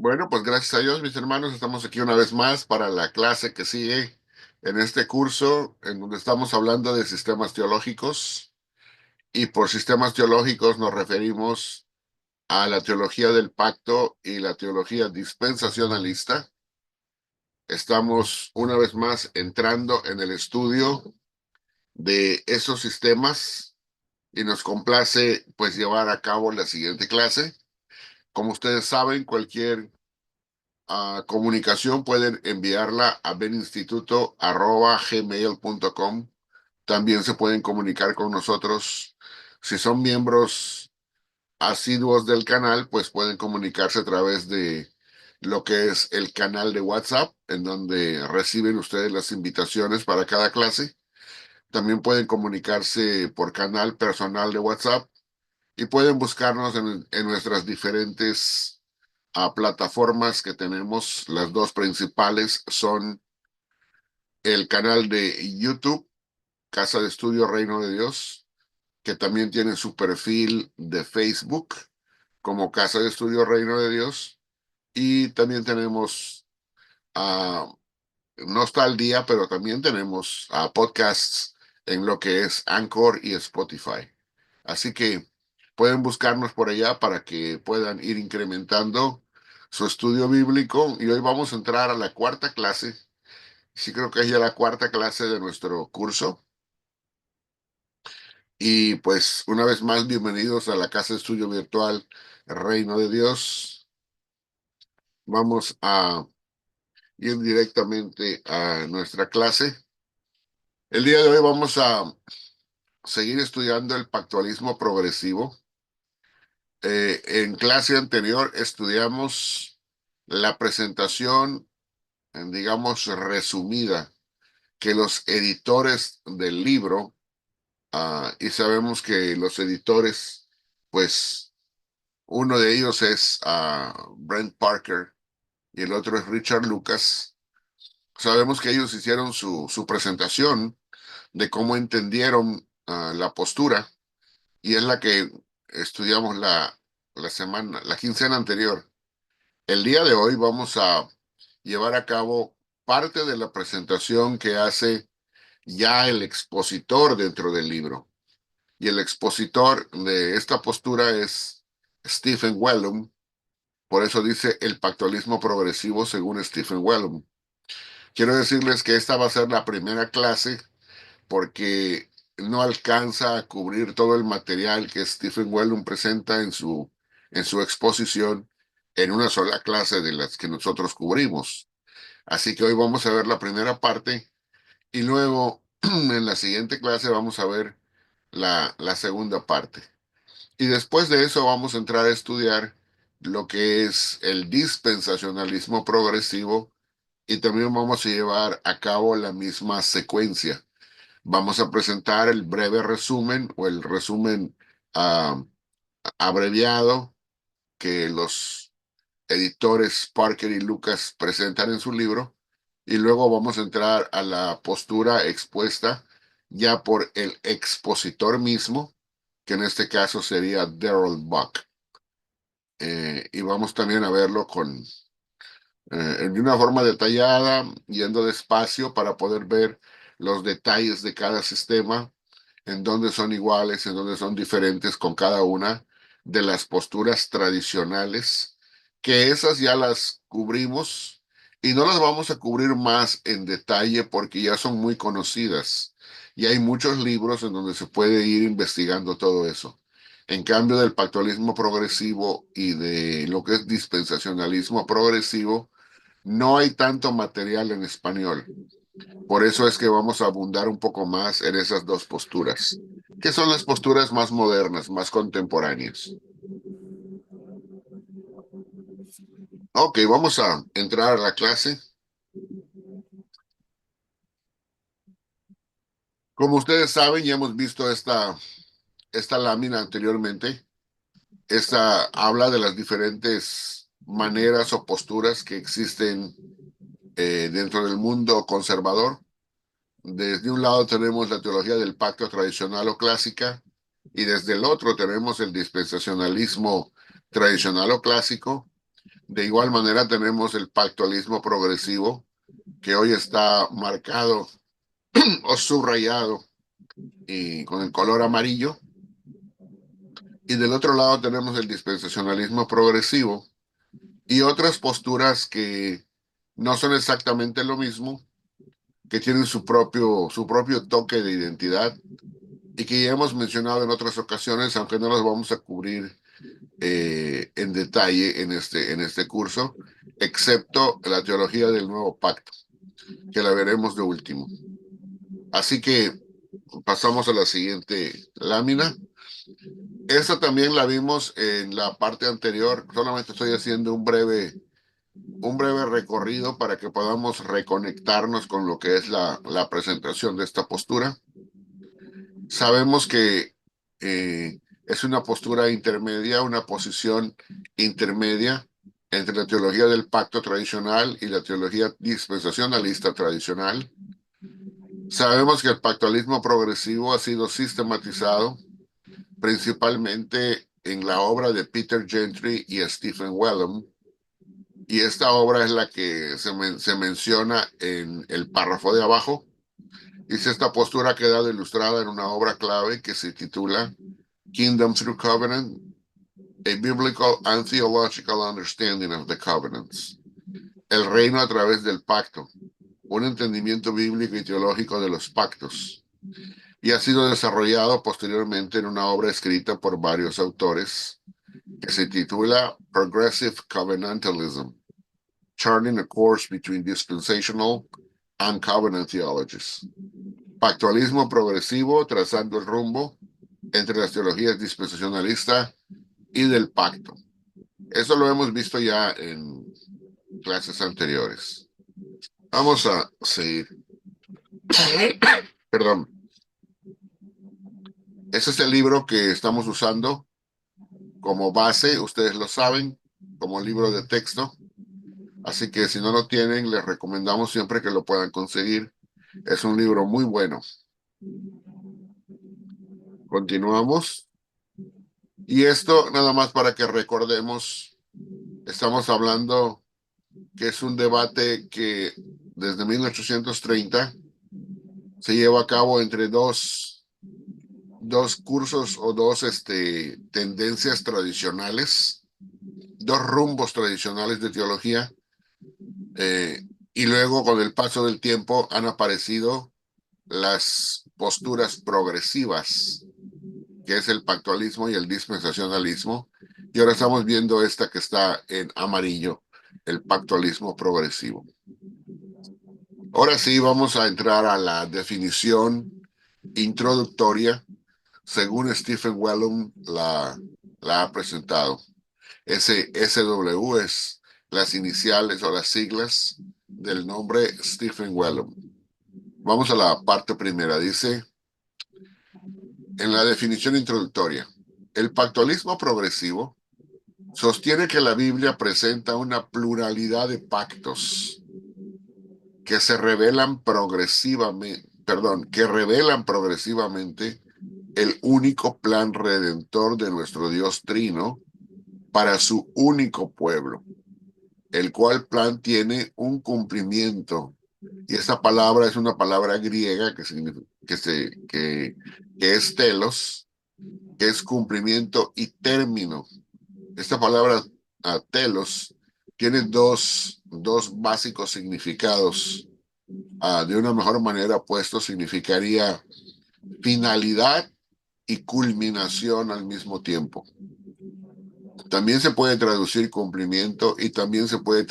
Bueno, pues gracias a Dios, mis hermanos, estamos aquí una vez más para la clase que sigue en este curso en donde estamos hablando de sistemas teológicos y por sistemas teológicos nos referimos a la teología del pacto y la teología dispensacionalista. Estamos una vez más entrando en el estudio de esos sistemas y nos complace pues llevar a cabo la siguiente clase. Como ustedes saben, cualquier comunicación pueden enviarla a beninstituto@gmail.com. También se pueden comunicar con nosotros. Si son miembros asiduos del canal, pues pueden comunicarse a través de lo que es el canal de WhatsApp, en donde reciben ustedes las invitaciones para cada clase. También pueden comunicarse por canal personal de WhatsApp y pueden buscarnos en nuestras diferentes plataformas que tenemos. Las dos principales son el canal de YouTube, Casa de Estudio Reino de Dios, que también tiene su perfil de Facebook como Casa de Estudio Reino de Dios. Y también tenemos, ah, no está al día, pero también tenemos podcasts en lo que es Anchor y Spotify. Así que pueden buscarnos por allá para que puedan ir incrementando su estudio bíblico. Y hoy vamos a entrar a la cuarta clase. Sí, creo que es ya la cuarta clase de nuestro curso. Y pues una vez más, bienvenidos a la casa de estudio virtual Reino de Dios. Vamos a ir directamente a nuestra clase. El día de hoy vamos a seguir estudiando el pactualismo progresivo. En clase anterior estudiamos la presentación, digamos, resumida que los editores del libro, y sabemos que los editores, pues uno de ellos es Brent Parker y el otro es Richard Lucas. Sabemos que ellos hicieron su presentación de cómo entendieron la postura y es la que estudiamos la quincena anterior. El día de hoy vamos a llevar a cabo parte de la presentación que hace ya el expositor dentro del libro. Y el expositor de esta postura es Stephen Wellum. Por eso dice el pactualismo progresivo según Stephen Wellum. Quiero decirles que esta va a ser la primera clase porque no alcanza a cubrir todo el material que Stephen Wellum presenta en su exposición en una sola clase de las que nosotros cubrimos. Así que hoy vamos a ver la primera parte y luego en la siguiente clase vamos a ver la segunda parte. Y después de eso vamos a entrar a estudiar lo que es el dispensacionalismo progresivo y también vamos a llevar a cabo la misma secuencia. Vamos a presentar el breve resumen o el resumen ah, abreviado que los editores Parker y Lucas presentan en su libro y luego vamos a entrar a la postura expuesta ya por el expositor mismo, que en este caso sería Darrell Buck. Y vamos también a verlo de una forma detallada, yendo despacio para poder ver los detalles de cada sistema, en dónde son iguales, en dónde son diferentes con cada una de las posturas tradicionales, que esas ya las cubrimos y no las vamos a cubrir más en detalle porque ya son muy conocidas y hay muchos libros en donde se puede ir investigando todo eso. En cambio del pactualismo progresivo y de lo que es dispensacionalismo progresivo, no hay tanto material en español. Por eso es que vamos a abundar un poco más en esas dos posturas, que son las posturas más modernas, más contemporáneas. Ok, vamos a entrar a la clase. Como ustedes saben, ya hemos visto esta lámina anteriormente. Esta habla de las diferentes maneras o posturas que existen dentro del mundo conservador. Desde un lado tenemos la teología del pacto tradicional o clásica y desde el otro tenemos el dispensacionalismo tradicional o clásico. De igual manera tenemos el pactualismo progresivo, que hoy está marcado o subrayado y con el color amarillo. Y del otro lado tenemos el dispensacionalismo progresivo y otras posturas que no son exactamente lo mismo, que tienen su propio toque de identidad y que ya hemos mencionado en otras ocasiones, aunque no las vamos a cubrir en detalle en este curso, excepto la teología del nuevo pacto, que la veremos de último. Así que pasamos a la siguiente lámina. Esta también la vimos en la parte anterior, solamente estoy haciendo un breve recorrido para que podamos reconectarnos con lo que es la presentación de esta postura. Sabemos que es una postura intermedia, una posición intermedia entre la teología del pacto tradicional y la teología dispensacionalista tradicional. Sabemos que el pactualismo progresivo ha sido sistematizado principalmente en la obra de Peter Gentry y Stephen Wellum, y esta obra es la que se menciona en el párrafo de abajo. Dice: esta postura ha quedado ilustrada en una obra clave que se titula Kingdom Through Covenant, a Biblical and Theological Understanding of the Covenants. El reino a través del pacto, un entendimiento bíblico y teológico de los pactos. Y ha sido desarrollado posteriormente en una obra escrita por varios autores que se titula Progressive Covenantalism, Charting a Course Between Dispensational and Covenant Theologies. Pactualismo progresivo, trazando el rumbo entre las teologías dispensacionalista y del pacto. Eso lo hemos visto ya en clases anteriores. Vamos a seguir. Perdón. Ese es el libro que estamos usando como base, ustedes lo saben, como libro de texto. Así que si no lo tienen, les recomendamos siempre que lo puedan conseguir. Es un libro muy bueno. Continuamos. Y esto nada más para que recordemos, estamos hablando que es un debate que desde 1830 se lleva a cabo entre dos cursos o dos tendencias tradicionales, dos rumbos tradicionales de teología, y luego con el paso del tiempo han aparecido las posturas progresivas, que es el pactualismo y el dispensacionalismo, y ahora estamos viendo esta que está en amarillo, el pactualismo progresivo. Ahora sí vamos a entrar a la definición introductoria según Stephen Wellum la ha presentado. Ese SW es las iniciales o las siglas del nombre Stephen Wellum. Vamos a la parte primera. Dice, en la definición introductoria, el pactualismo progresivo sostiene que la Biblia presenta una pluralidad de pactos que se revelan progresivamente el único plan redentor de nuestro Dios Trino para su único pueblo, el cual plan tiene un cumplimiento. Y esta palabra es una palabra griega que es telos, que es cumplimiento, y término. Esta palabra telos tiene dos básicos significados. De una mejor manera puesto, significaría finalidad y culminación al mismo tiempo. También se puede traducir cumplimiento y también se puede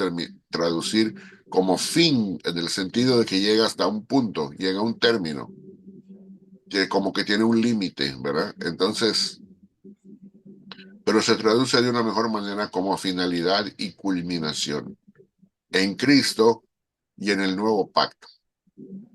traducir como fin, en el sentido de que llega hasta un punto, llega a un término, que como que tiene un límite, ¿verdad? Entonces, pero se traduce de una mejor manera como finalidad y culminación en Cristo y en el nuevo pacto.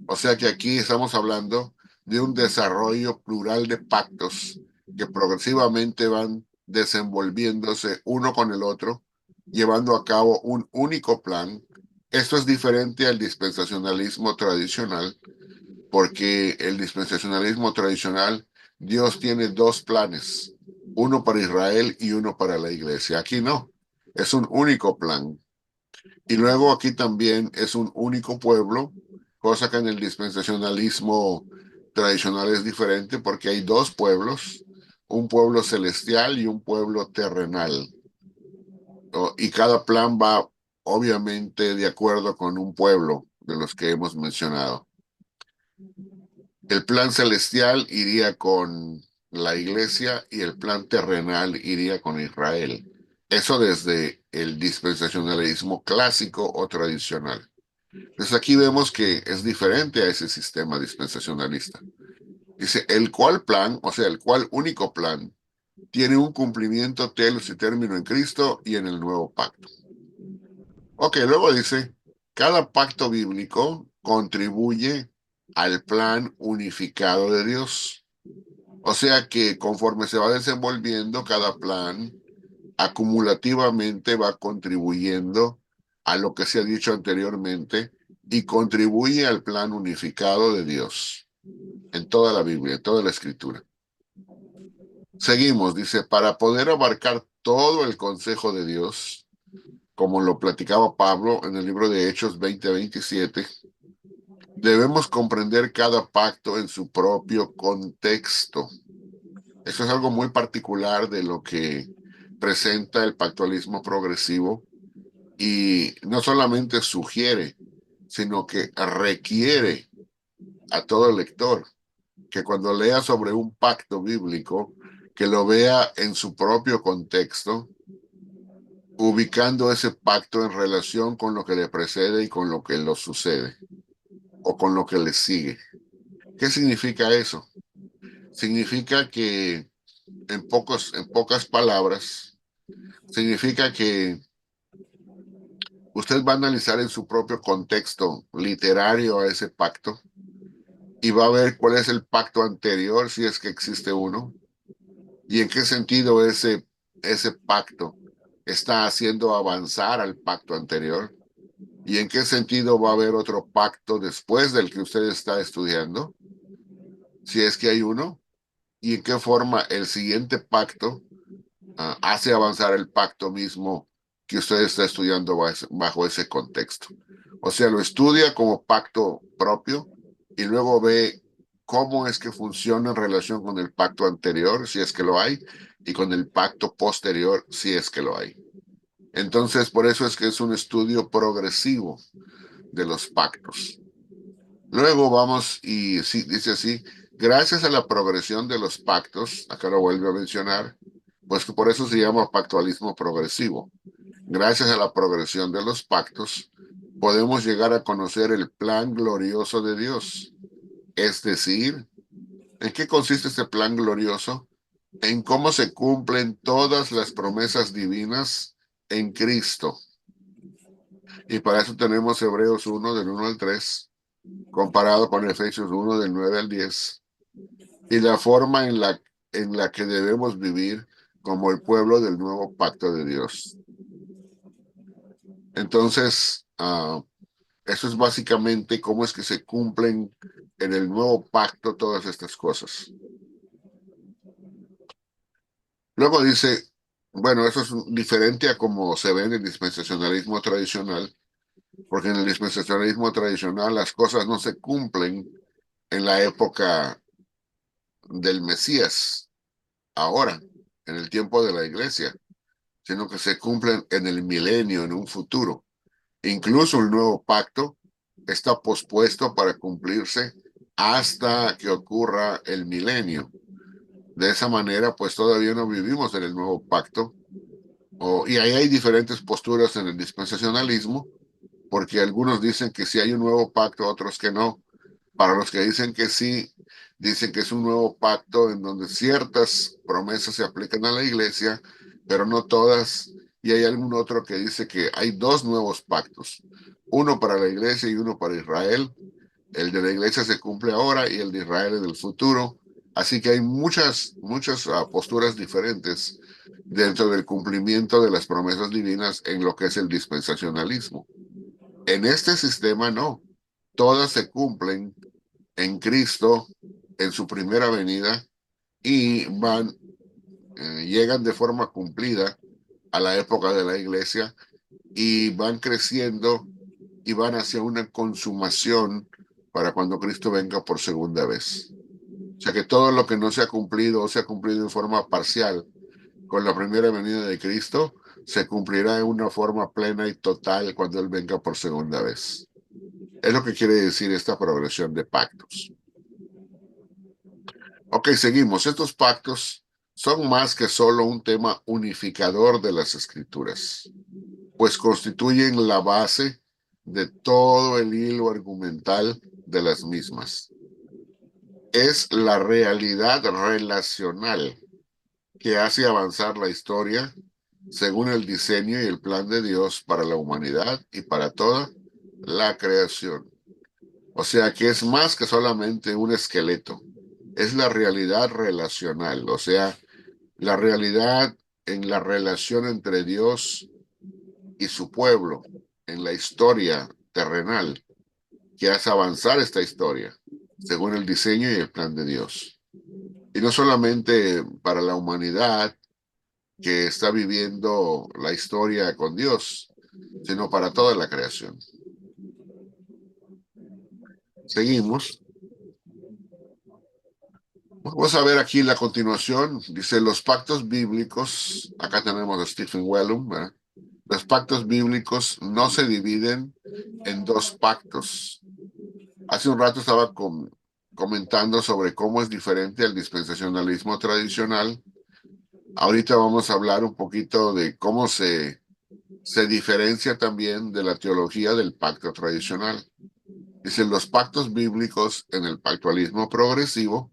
O sea que aquí estamos hablando de un desarrollo plural de pactos que progresivamente van desenvolviéndose uno con el otro, llevando a cabo un único plan. Esto es diferente al dispensacionalismo tradicional, porque el dispensacionalismo tradicional, Dios tiene dos planes, uno para Israel y uno para la iglesia. Aquí no. Es un único plan. Y luego aquí también es un único pueblo, cosa que en el dispensacionalismo tradicional es diferente porque hay dos pueblos, un pueblo celestial y un pueblo terrenal. Y cada plan va obviamente de acuerdo con un pueblo de los que hemos mencionado. El plan celestial iría con la iglesia y el plan terrenal iría con Israel. Eso desde el dispensacionalismo clásico o tradicional. Entonces aquí vemos que es diferente a ese sistema dispensacionalista. Dice, el cual plan, o sea, el cual único plan, tiene un cumplimiento telos y término en Cristo y en el nuevo pacto. Ok, luego dice, cada pacto bíblico contribuye al plan unificado de Dios. O sea que conforme se va desenvolviendo cada plan, acumulativamente va contribuyendo a lo que se ha dicho anteriormente y contribuye al plan unificado de Dios en toda la Biblia, en toda la Escritura. Seguimos, dice, para poder abarcar todo el consejo de Dios, como lo platicaba Pablo en el libro de Hechos 20:27, debemos comprender cada pacto en su propio contexto. Eso es algo muy particular de lo que presenta el pactualismo progresivo y no solamente sugiere, sino que requiere a todo lector que cuando lea sobre un pacto bíblico, que lo vea en su propio contexto, ubicando ese pacto en relación con lo que le precede y con lo que lo sucede o con lo que le sigue. ¿Qué significa eso? Significa que en pocas palabras, significa que usted va a analizar en su propio contexto literario a ese pacto y va a ver cuál es el pacto anterior, si es que existe uno, y en qué sentido ese pacto está haciendo avanzar al pacto anterior, y en qué sentido va a haber otro pacto después del que usted está estudiando, si es que hay uno, y en qué forma el siguiente pacto hace avanzar el pacto mismo que usted está estudiando bajo ese contexto. O sea, lo estudia como pacto propio y luego ve cómo es que funciona en relación con el pacto anterior, si es que lo hay, y con el pacto posterior, si es que lo hay. Entonces, por eso es que es un estudio progresivo de los pactos. Luego vamos y sí, dice así, gracias a la progresión de los pactos, acá lo vuelve a mencionar, pues que por eso se llama pactualismo progresivo. Gracias a la progresión de los pactos, podemos llegar a conocer el plan glorioso de Dios. Es decir, ¿en qué consiste este plan glorioso? En cómo se cumplen todas las promesas divinas en Cristo. Y para eso tenemos Hebreos 1 del 1 al 3 comparado con Efesios 1 del 9 al 10 y la forma en la que debemos vivir como el pueblo del nuevo pacto de Dios. Entonces, eso es básicamente cómo es que se cumplen en el nuevo pacto todas estas cosas. Luego dice, bueno, eso es diferente a como se ve en el dispensacionalismo tradicional, porque en el dispensacionalismo tradicional las cosas no se cumplen en la época del Mesías, ahora, en el tiempo de la iglesia, sino que se cumplen en el milenio, en un futuro. Incluso el nuevo pacto está pospuesto para cumplirse hasta que ocurra el milenio. De esa manera, pues todavía no vivimos en el nuevo pacto. Y ahí hay diferentes posturas en el dispensacionalismo, porque algunos dicen que sí hay un nuevo pacto, otros que no. Para los que dicen que sí, dicen que es un nuevo pacto en donde ciertas promesas se aplican a la iglesia, pero no todas. Y hay algún otro que dice que hay dos nuevos pactos, uno para la iglesia y uno para Israel. El de la iglesia se cumple ahora y el de Israel es del futuro. Así que hay muchas posturas diferentes dentro del cumplimiento de las promesas divinas en lo que es el dispensacionalismo. En este sistema no, todas se cumplen en Cristo en su primera venida y llegan de forma cumplida a la época de la iglesia y van creciendo y van hacia una consumación para cuando Cristo venga por segunda vez. O sea que todo lo que no se ha cumplido o se ha cumplido en forma parcial con la primera venida de Cristo, se cumplirá en una forma plena y total cuando Él venga por segunda vez. Es lo que quiere decir esta progresión de pactos. Ok, seguimos. Estos pactos son más que solo un tema unificador de las escrituras, pues constituyen la base de todo el hilo argumental de las mismas. Es la realidad relacional que hace avanzar la historia según el diseño y el plan de Dios para la humanidad y para toda la creación. O sea que es más que solamente un esqueleto, es la realidad relacional, o sea, la realidad en la relación entre Dios y su pueblo, en la historia terrenal, que hace avanzar esta historia según el diseño y el plan de Dios. Y no solamente para la humanidad que está viviendo la historia con Dios, sino para toda la creación. Seguimos. Vamos a ver aquí la continuación. Dice, los pactos bíblicos, acá tenemos a Stephen Wellum, ¿verdad? Los pactos bíblicos no se dividen en dos pactos. Hace un rato estaba comentando sobre cómo es diferente al dispensacionalismo tradicional. Ahorita vamos a hablar un poquito de cómo se diferencia también de la teología del pacto tradicional. Dicen, los pactos bíblicos en el pactualismo progresivo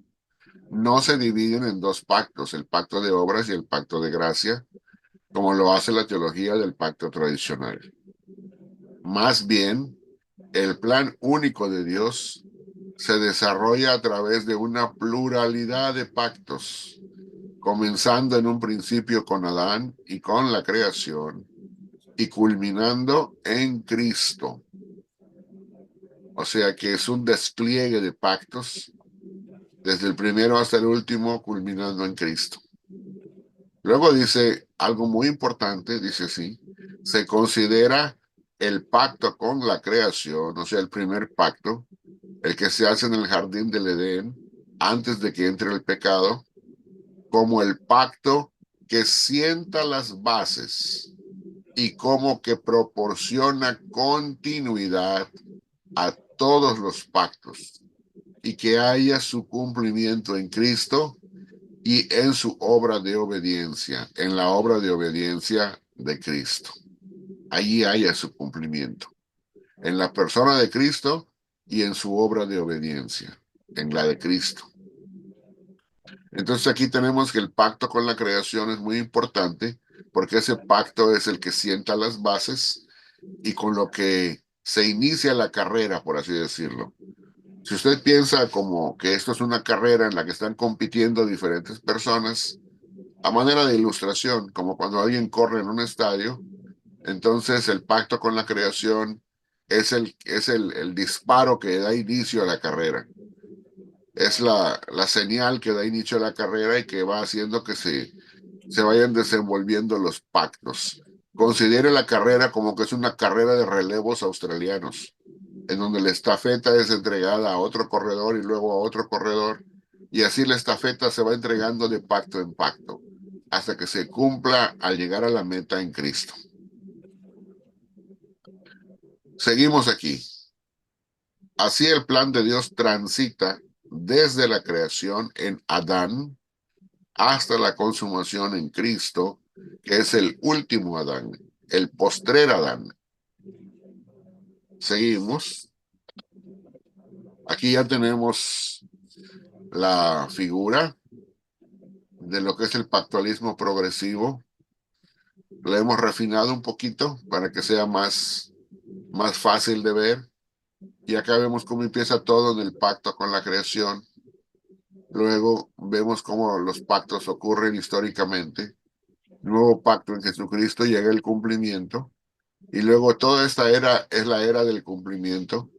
no se dividen en dos pactos, el pacto de obras y el pacto de gracia, como lo hace la teología del pacto tradicional. Más bien, el plan único de Dios se desarrolla a través de una pluralidad de pactos, comenzando en un principio con Adán y con la creación, y culminando en Cristo. O sea que es un despliegue de pactos, desde el primero hasta el último, culminando en Cristo. Luego dice algo muy importante, dice así, se considera el pacto con la creación, o sea, el primer pacto, el que se hace en el jardín del Edén, antes de que entre el pecado, como el pacto que sienta las bases y como que proporciona continuidad a todos los pactos y que haya su cumplimiento en Cristo y en su obra de obediencia, en la obra de obediencia de Cristo. Allí haya su cumplimiento, en la persona de Cristo y en su obra de obediencia, en la de Cristo. Entonces aquí tenemos que el pacto con la creación es muy importante porque ese pacto es el que sienta las bases y con lo que se inicia la carrera, por así decirlo. Si usted piensa como que esto es una carrera en la que están compitiendo diferentes personas, a manera de ilustración, como cuando alguien corre en un estadio, entonces el pacto con la creación es el disparo que da inicio a la carrera. Es la señal que da inicio a la carrera y que va haciendo que se vayan desenvolviendo los pactos. Considere la carrera como que es una carrera de relevos australianos, en donde la estafeta es entregada a otro corredor y luego a otro corredor, y así la estafeta se va entregando de pacto en pacto, hasta que se cumpla al llegar a la meta en Cristo. Seguimos aquí. Así el plan de Dios transita desde la creación en Adán hasta la consumación en Cristo, que es el último Adán, el postrer Adán. Seguimos. Aquí ya tenemos la figura de lo que es el pactualismo progresivo. La hemos refinado un poquito para que sea más fácil de ver. Y acá vemos cómo empieza todo en el pacto con la creación. Luego vemos cómo los pactos ocurren históricamente. Nuevo pacto en Jesucristo llega el cumplimiento. Y luego toda esta era es la era del cumplimiento.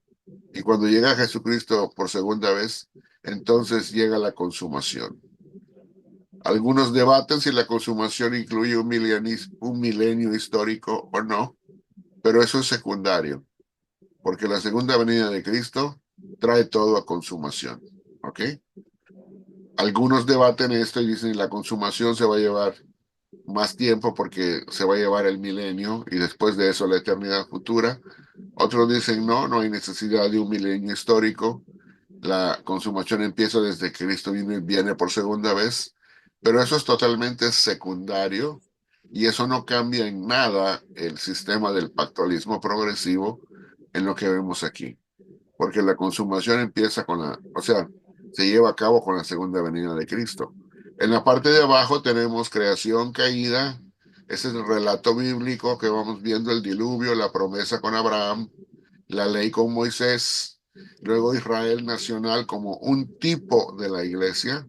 Y cuando llega Jesucristo por segunda vez, entonces llega la consumación. Algunos debaten si la consumación incluye un milenio histórico o no, pero eso es secundario, porque la segunda venida de Cristo trae todo a consumación. ¿Ok? Algunos debaten esto y dicen la consumación se va a llevar más tiempo porque se va a llevar el milenio y después de eso la eternidad futura. Otros dicen no, no hay necesidad de un milenio histórico. La consumación empieza desde que Cristo viene por segunda vez, pero eso es totalmente secundario y eso no cambia en nada el sistema del pactualismo progresivo en lo que vemos aquí, porque la consumación empieza o sea, se lleva a cabo con la segunda venida de Cristo. En la parte de abajo tenemos creación, caída, ese es el relato bíblico que vamos viendo, el diluvio, la promesa con Abraham, la ley con Moisés, luego Israel nacional como un tipo de la iglesia,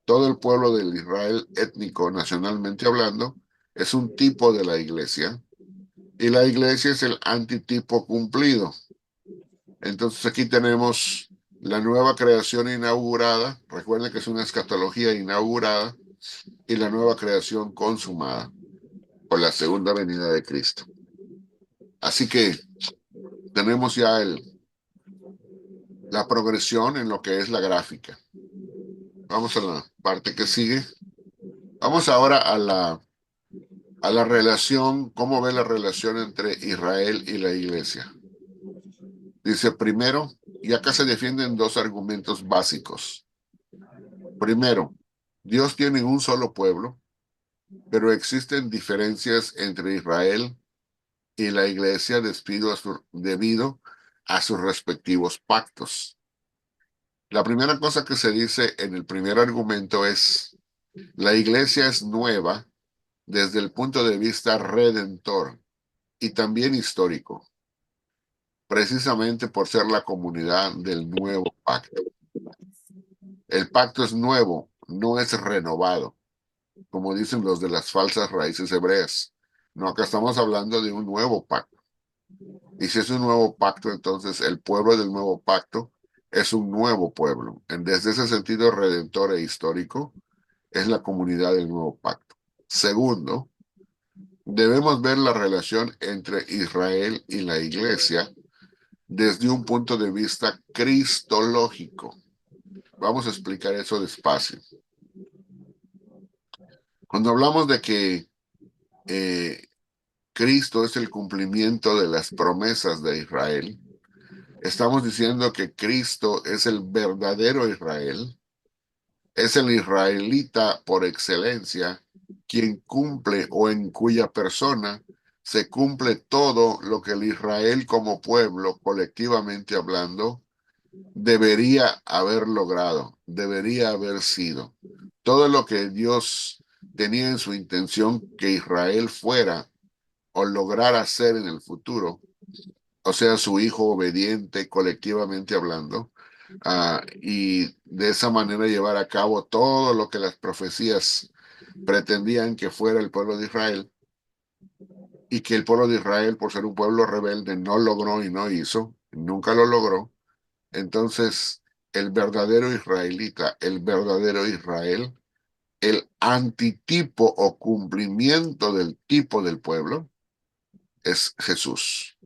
todo el pueblo del Israel étnico, nacionalmente hablando, es un tipo de la iglesia, y la iglesia es el antitipo cumplido. Entonces aquí tenemos la nueva creación inaugurada, recuerden que es una escatología inaugurada, y la nueva creación consumada por la segunda venida de Cristo. Así que tenemos ya la progresión en lo que es la gráfica. Vamos a la parte que sigue. Vamos ahora a la relación, cómo ve la relación entre Israel y la iglesia. Dice primero, y acá se defienden dos argumentos básicos. Primero, Dios tiene un solo pueblo, pero existen diferencias entre Israel y la iglesia debido a sus respectivos pactos. La primera cosa que se dice en el primer argumento es, la iglesia es nueva desde el punto de vista redentor y también histórico, precisamente por ser la comunidad del nuevo pacto. El pacto es nuevo, no es renovado, como dicen los de las falsas raíces hebreas. No, acá estamos hablando de un nuevo pacto. Y si es un nuevo pacto, entonces el pueblo del nuevo pacto es un nuevo pueblo. Desde ese sentido redentor e histórico, es la comunidad del nuevo pacto. Segundo, debemos ver la relación entre Israel y la iglesia desde un punto de vista cristológico. Vamos a explicar eso despacio. Cuando hablamos de que eh, Cristo es el cumplimiento de las promesas de Israel, estamos diciendo que Cristo es el verdadero Israel, es el israelita por excelencia, quien cumple o en cuya persona se cumple todo lo que el Israel como pueblo, colectivamente hablando, debería haber logrado, debería haber sido. Todo lo que Dios tenía en su intención que Israel fuera o lograra ser en el futuro, o sea, su hijo obediente, colectivamente hablando, y de esa manera llevar a cabo todo lo que las profecías pretendían que fuera el pueblo de Israel, y que el pueblo de Israel, por ser un pueblo rebelde, no logró y no hizo, nunca lo logró. Entonces, el verdadero israelita, el verdadero Israel, el antitipo o cumplimiento del tipo del pueblo, es Jesús.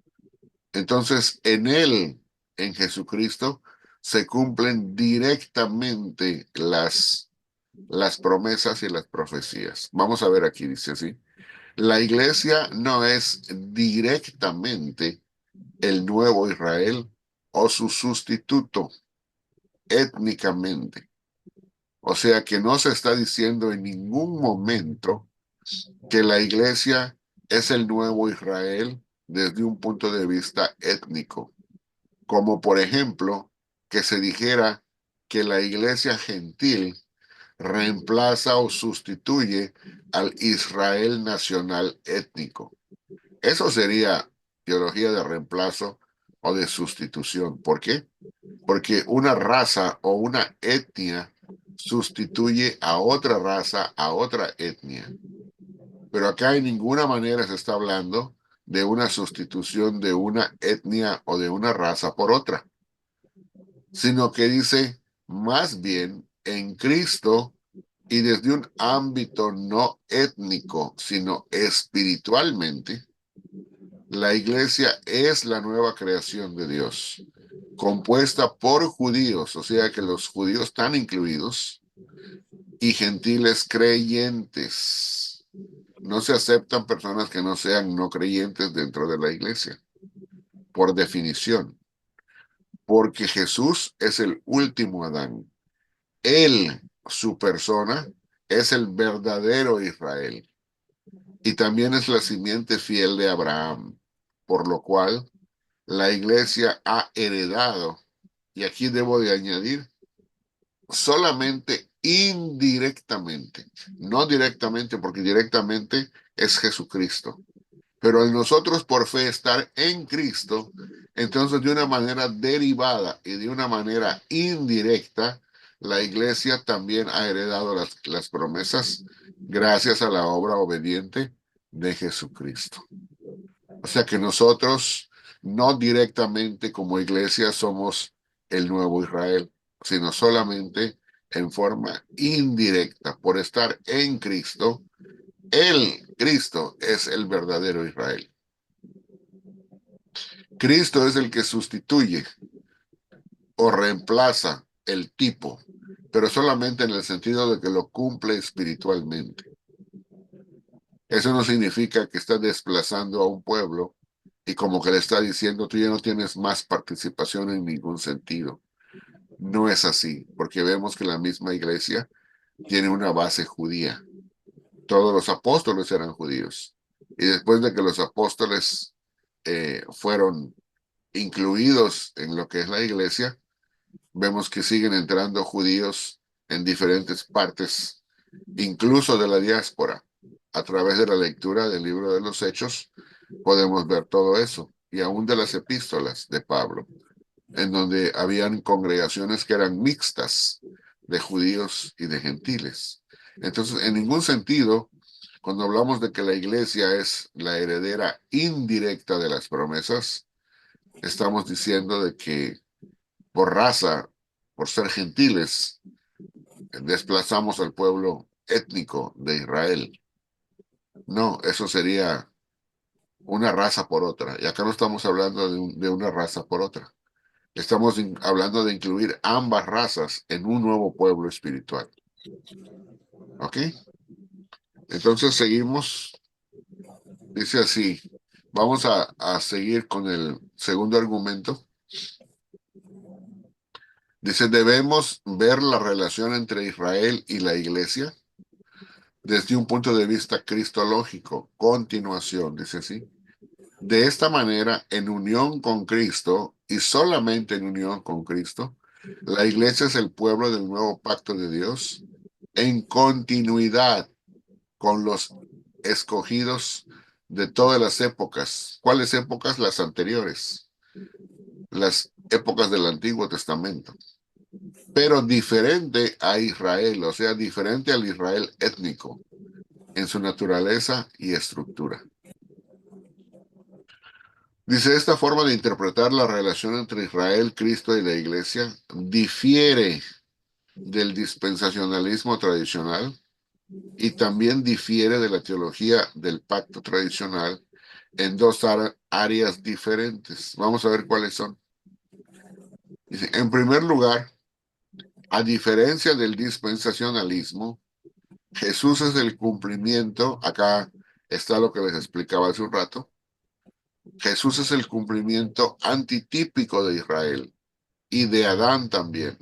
Entonces, en él, en Jesucristo, se cumplen directamente las promesas y las profecías. Vamos a ver aquí, dice así. La iglesia no es directamente el nuevo Israel o su sustituto étnicamente. O sea que no se está diciendo en ningún momento que la iglesia es el nuevo Israel desde un punto de vista étnico, como por ejemplo que se dijera que la iglesia gentil reemplaza o sustituye al Israel nacional étnico. Eso sería teología de reemplazo o de sustitución. ¿Por qué? Porque una raza o una etnia sustituye a otra raza, a otra etnia. Pero acá en ninguna manera se está hablando de una sustitución de una etnia o de una raza por otra, sino que dice más bien en Cristo y desde un ámbito no étnico, sino espiritualmente, la iglesia es la nueva creación de Dios, compuesta por judíos, o sea que los judíos están incluidos, y gentiles creyentes. No se aceptan personas que no sean no creyentes dentro de la iglesia, por definición, porque Jesús es el último Adán. Él, su persona, es el verdadero Israel y también es la simiente fiel de Abraham, por lo cual la iglesia ha heredado, y aquí debo de añadir, solamente indirectamente, no directamente, porque directamente es Jesucristo. Pero al nosotros por fe estar en Cristo, entonces de una manera derivada y de una manera indirecta, la iglesia también ha heredado las promesas gracias a la obra obediente de Jesucristo. O sea que nosotros no directamente como iglesia somos el nuevo Israel, sino solamente en forma indirecta. Por estar en Cristo, Cristo es el verdadero Israel. Cristo es el que sustituye o reemplaza el tipo, pero solamente en el sentido de que lo cumple espiritualmente. Eso no significa que está desplazando a un pueblo y como que le está diciendo, tú ya no tienes más participación en ningún sentido. No es así, porque vemos que la misma iglesia tiene una base judía. Todos los apóstoles eran judíos. Y después de que los apóstoles fueron incluidos en lo que es la iglesia, vemos que siguen entrando judíos en diferentes partes, incluso de la diáspora. A través de la lectura del libro de los Hechos, podemos ver todo eso, y aún de las epístolas de Pablo, en donde habían congregaciones que eran mixtas de judíos y de gentiles. Entonces, en ningún sentido, cuando hablamos de que la iglesia es la heredera indirecta de las promesas, estamos diciendo de que por raza, por ser gentiles, desplazamos al pueblo étnico de Israel. No, eso sería una raza por otra. Y acá no estamos hablando de una raza por otra. Estamos hablando de incluir ambas razas en un nuevo pueblo espiritual. ¿Ok? Entonces seguimos. Dice así. Vamos a seguir con el segundo argumento. Dice, debemos ver la relación entre Israel y la iglesia desde un punto de vista cristológico. Continuación, dice así. De esta manera, en unión con Cristo y solamente en unión con Cristo, la iglesia es el pueblo del nuevo pacto de Dios en continuidad con los escogidos de todas las épocas. ¿Cuáles épocas? Las anteriores, las épocas del Antiguo Testamento. Pero diferente a Israel, o sea, diferente al Israel étnico en su naturaleza y estructura. Dice, esta forma de interpretar la relación entre Israel, Cristo y la Iglesia difiere del dispensacionalismo tradicional y también difiere de la teología del pacto tradicional en dos áreas diferentes. Vamos a ver cuáles son. Dice, en primer lugar, a diferencia del dispensacionalismo, Jesús es el cumplimiento, acá está lo que les explicaba hace un rato, Jesús es el cumplimiento antitípico de Israel y de Adán también.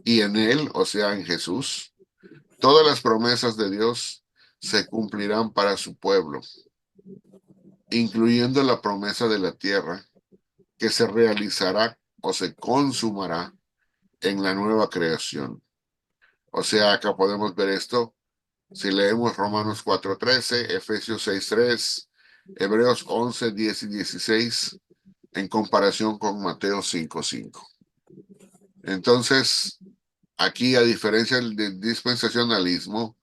Y en él, o sea, en Jesús, todas las promesas de Dios se cumplirán para su pueblo, incluyendo la promesa de la tierra que se realizará o se consumará en la nueva creación. O sea, acá podemos ver esto si leemos Romanos 4:13, Efesios 6:3, Hebreos 11:10 y 16, en comparación con Mateo 5:5. Entonces, aquí, a diferencia del dispensacionalismo,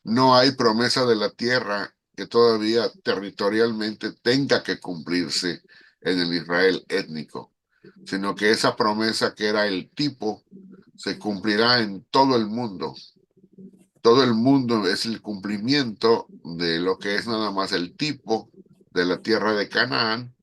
no hay promesa de la tierra que todavía territorialmente tenga que cumplirse en el Israel étnico, sino que esa promesa que era el tipo se cumplirá en todo el mundo todo el mundo es el cumplimiento de lo que es nada más el tipo de la tierra de Canaán.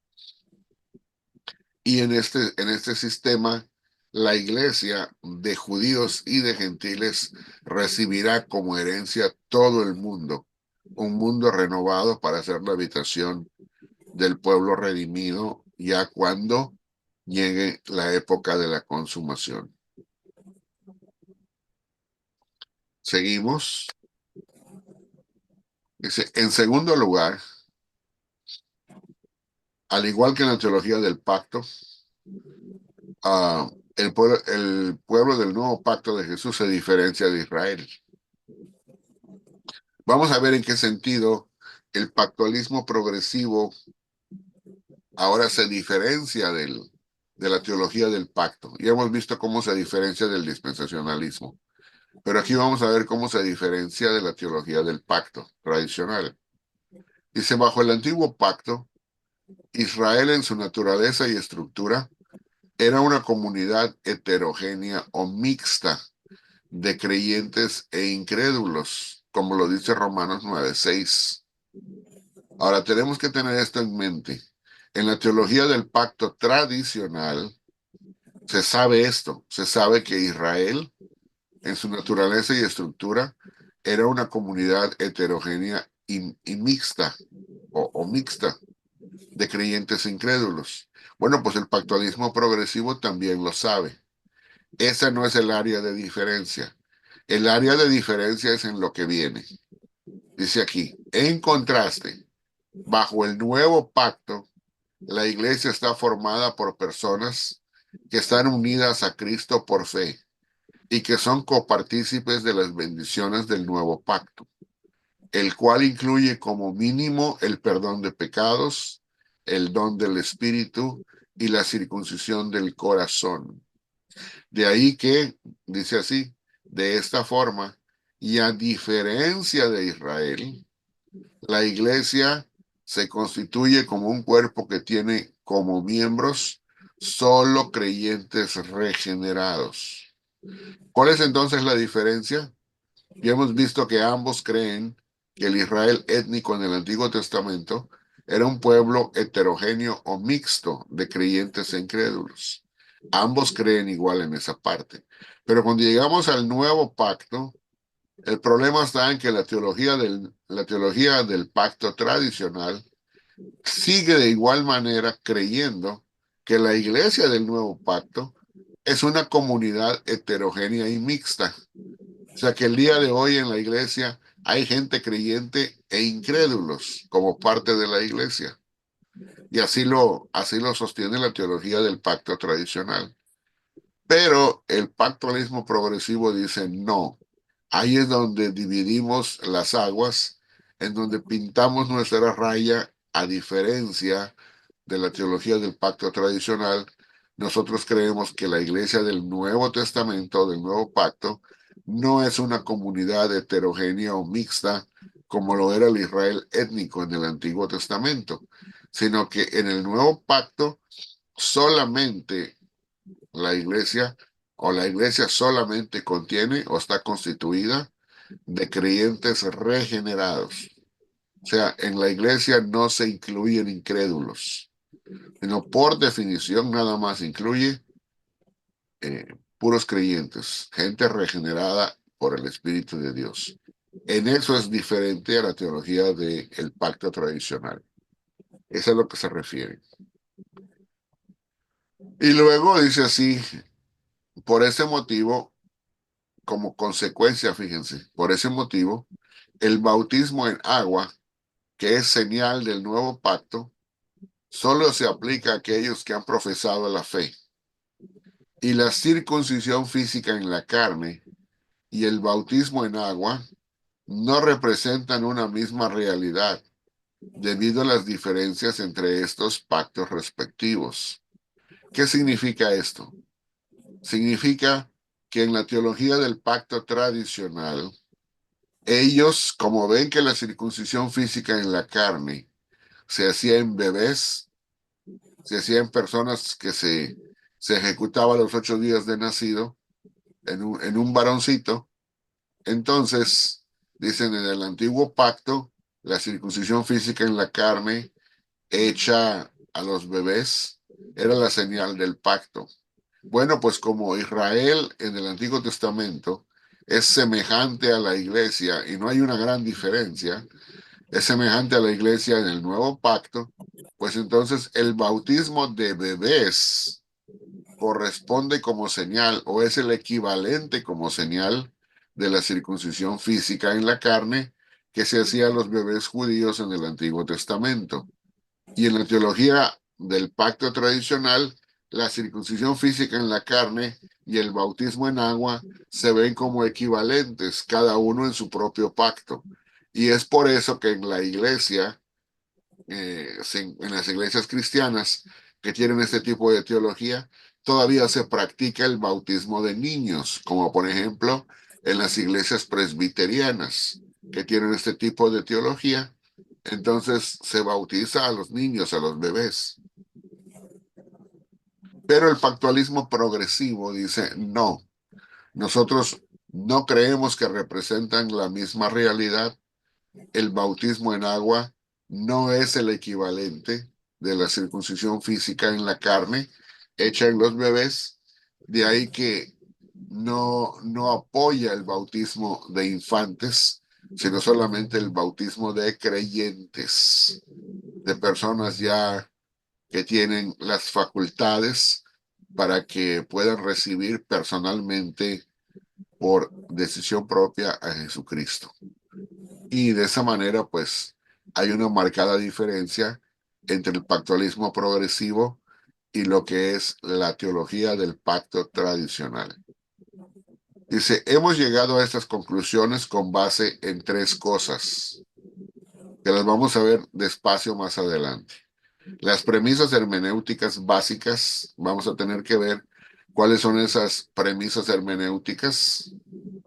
Y en este sistema, la iglesia de judíos y de gentiles recibirá como herencia todo el mundo, un mundo renovado para ser la habitación del pueblo redimido ya cuando llegue la época de la consumación. Seguimos. Dice, en segundo lugar, al igual que en la teología del pacto, el pueblo del nuevo pacto de Jesús se diferencia de Israel. Vamos a ver en qué sentido el pactualismo progresivo ahora se diferencia de la teología del pacto. Ya hemos visto cómo se diferencia del dispensacionalismo, pero aquí vamos a ver cómo se diferencia de la teología del pacto tradicional. Dice, bajo el antiguo pacto, Israel en su naturaleza y estructura era una comunidad heterogénea o mixta de creyentes e incrédulos, como lo dice Romanos 9:6. Ahora tenemos que tener esto en mente. En la teología del pacto tradicional se sabe esto, se sabe que Israel, en su naturaleza y estructura, era una comunidad heterogénea y mixta o mixta de creyentes e incrédulos. Bueno, pues el pactualismo progresivo también lo sabe. Esa no es el área de diferencia. El área de diferencia es en lo que viene. Dice aquí, en contraste, bajo el nuevo pacto, la iglesia está formada por personas que están unidas a Cristo por fe y que son copartícipes de las bendiciones del nuevo pacto, el cual incluye como mínimo el perdón de pecados, el don del Espíritu y la circuncisión del corazón. De ahí que, dice así, de esta forma, y a diferencia de Israel, la iglesia se constituye como un cuerpo que tiene como miembros solo creyentes regenerados. ¿Cuál es entonces la diferencia? Ya hemos visto que ambos creen que el Israel étnico en el Antiguo Testamento era un pueblo heterogéneo o mixto de creyentes e incrédulos. Ambos creen igual en esa parte. Pero cuando llegamos al nuevo pacto, el problema está en que la teología del pacto tradicional sigue de igual manera creyendo que la iglesia del nuevo pacto es una comunidad heterogénea y mixta. O sea que el día de hoy en la iglesia hay gente creyente e incrédulos como parte de la iglesia. Y así lo sostiene la teología del pacto tradicional. Pero el pactualismo progresivo dice no. Ahí es donde dividimos las aguas, en donde pintamos nuestra raya, a diferencia de la teología del pacto tradicional. Nosotros creemos que la iglesia del Nuevo Testamento, del Nuevo Pacto, no es una comunidad heterogénea o mixta como lo era el Israel étnico en el Antiguo Testamento, sino que en el Nuevo Pacto solamente la iglesia solamente contiene o está constituida de creyentes regenerados. O sea, en la iglesia no se incluyen incrédulos, sino por definición nada más incluye puros creyentes, gente regenerada por el Espíritu de Dios. En eso es diferente a la teología del pacto tradicional. Eso es a lo que se refiere. Y luego dice así, por ese motivo, como consecuencia, fíjense, por ese motivo, el bautismo en agua, que es señal del nuevo pacto, solo se aplica a aquellos que han profesado la fe. Y la circuncisión física en la carne y el bautismo en agua no representan una misma realidad debido a las diferencias entre estos pactos respectivos. ¿Qué significa esto? Significa que en la teología del pacto tradicional, ellos, como ven que la circuncisión física en la carne se hacía en bebés, se hacía en personas que se ejecutaba a los 8 días de nacido, en un varoncito, Entonces, dicen en el antiguo pacto, la circuncisión física en la carne hecha a los bebés era la señal del pacto. Bueno, pues como Israel en el Antiguo Testamento es semejante a la iglesia y no hay una gran diferencia, es semejante a la iglesia en el nuevo pacto, pues entonces el bautismo de bebés corresponde como señal o es el equivalente como señal de la circuncisión física en la carne que se hacía a los bebés judíos en el Antiguo Testamento. Y en la teología del pacto tradicional, la circuncisión física en la carne y el bautismo en agua se ven como equivalentes, cada uno en su propio pacto. Y es por eso que en la iglesia, en las iglesias cristianas que tienen este tipo de teología, todavía se practica el bautismo de niños, como por ejemplo en las iglesias presbiterianas que tienen este tipo de teología. Entonces se bautiza a los niños, a los bebés. Pero el pactualismo progresivo dice, no, nosotros no creemos que representan la misma realidad. El bautismo en agua no es el equivalente de la circuncisión física en la carne hecha en los bebés. De ahí que no apoya el bautismo de infantes, sino solamente el bautismo de creyentes, de personas ya que tienen las facultades para que puedan recibir personalmente por decisión propia a Jesucristo. Y de esa manera, pues, hay una marcada diferencia entre el pactualismo progresivo y lo que es la teología del pacto tradicional. Dice, hemos llegado a estas conclusiones con base en tres cosas, que las vamos a ver despacio más adelante. Las premisas hermenéuticas básicas, vamos a tener que ver cuáles son esas premisas hermenéuticas,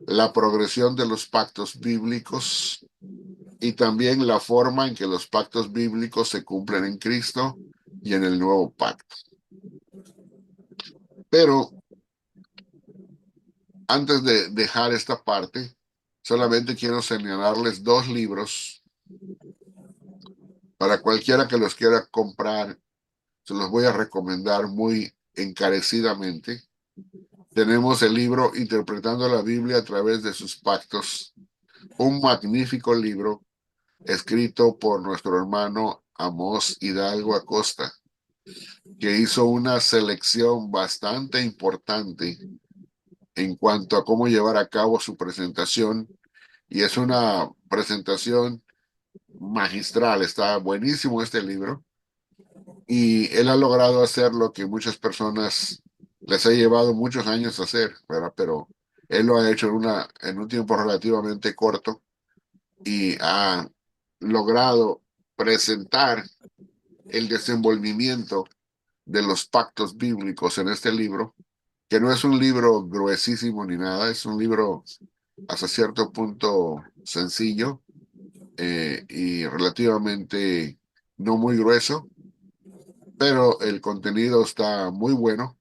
la progresión de los pactos bíblicos y también la forma en que los pactos bíblicos se cumplen en Cristo y en el nuevo pacto. Pero antes de dejar esta parte, solamente quiero señalarles dos libros para cualquiera que los quiera comprar. Se los voy a recomendar muy encarecidamente. Tenemos el libro Interpretando la Biblia a través de sus pactos, un magnífico libro escrito por nuestro hermano Amós Hidalgo Acosta, que hizo una selección bastante importante en cuanto a cómo llevar a cabo su presentación. Y es una presentación magistral, está buenísimo este libro. Y él ha logrado hacer lo que muchas personas les ha llevado muchos años hacer, ¿verdad? Pero él lo ha hecho en un tiempo relativamente corto y ha logrado presentar el desenvolvimiento de los pactos bíblicos en este libro, que no es un libro gruesísimo ni nada, es un libro hasta cierto punto sencillo y relativamente no muy grueso, pero el contenido está muy bueno,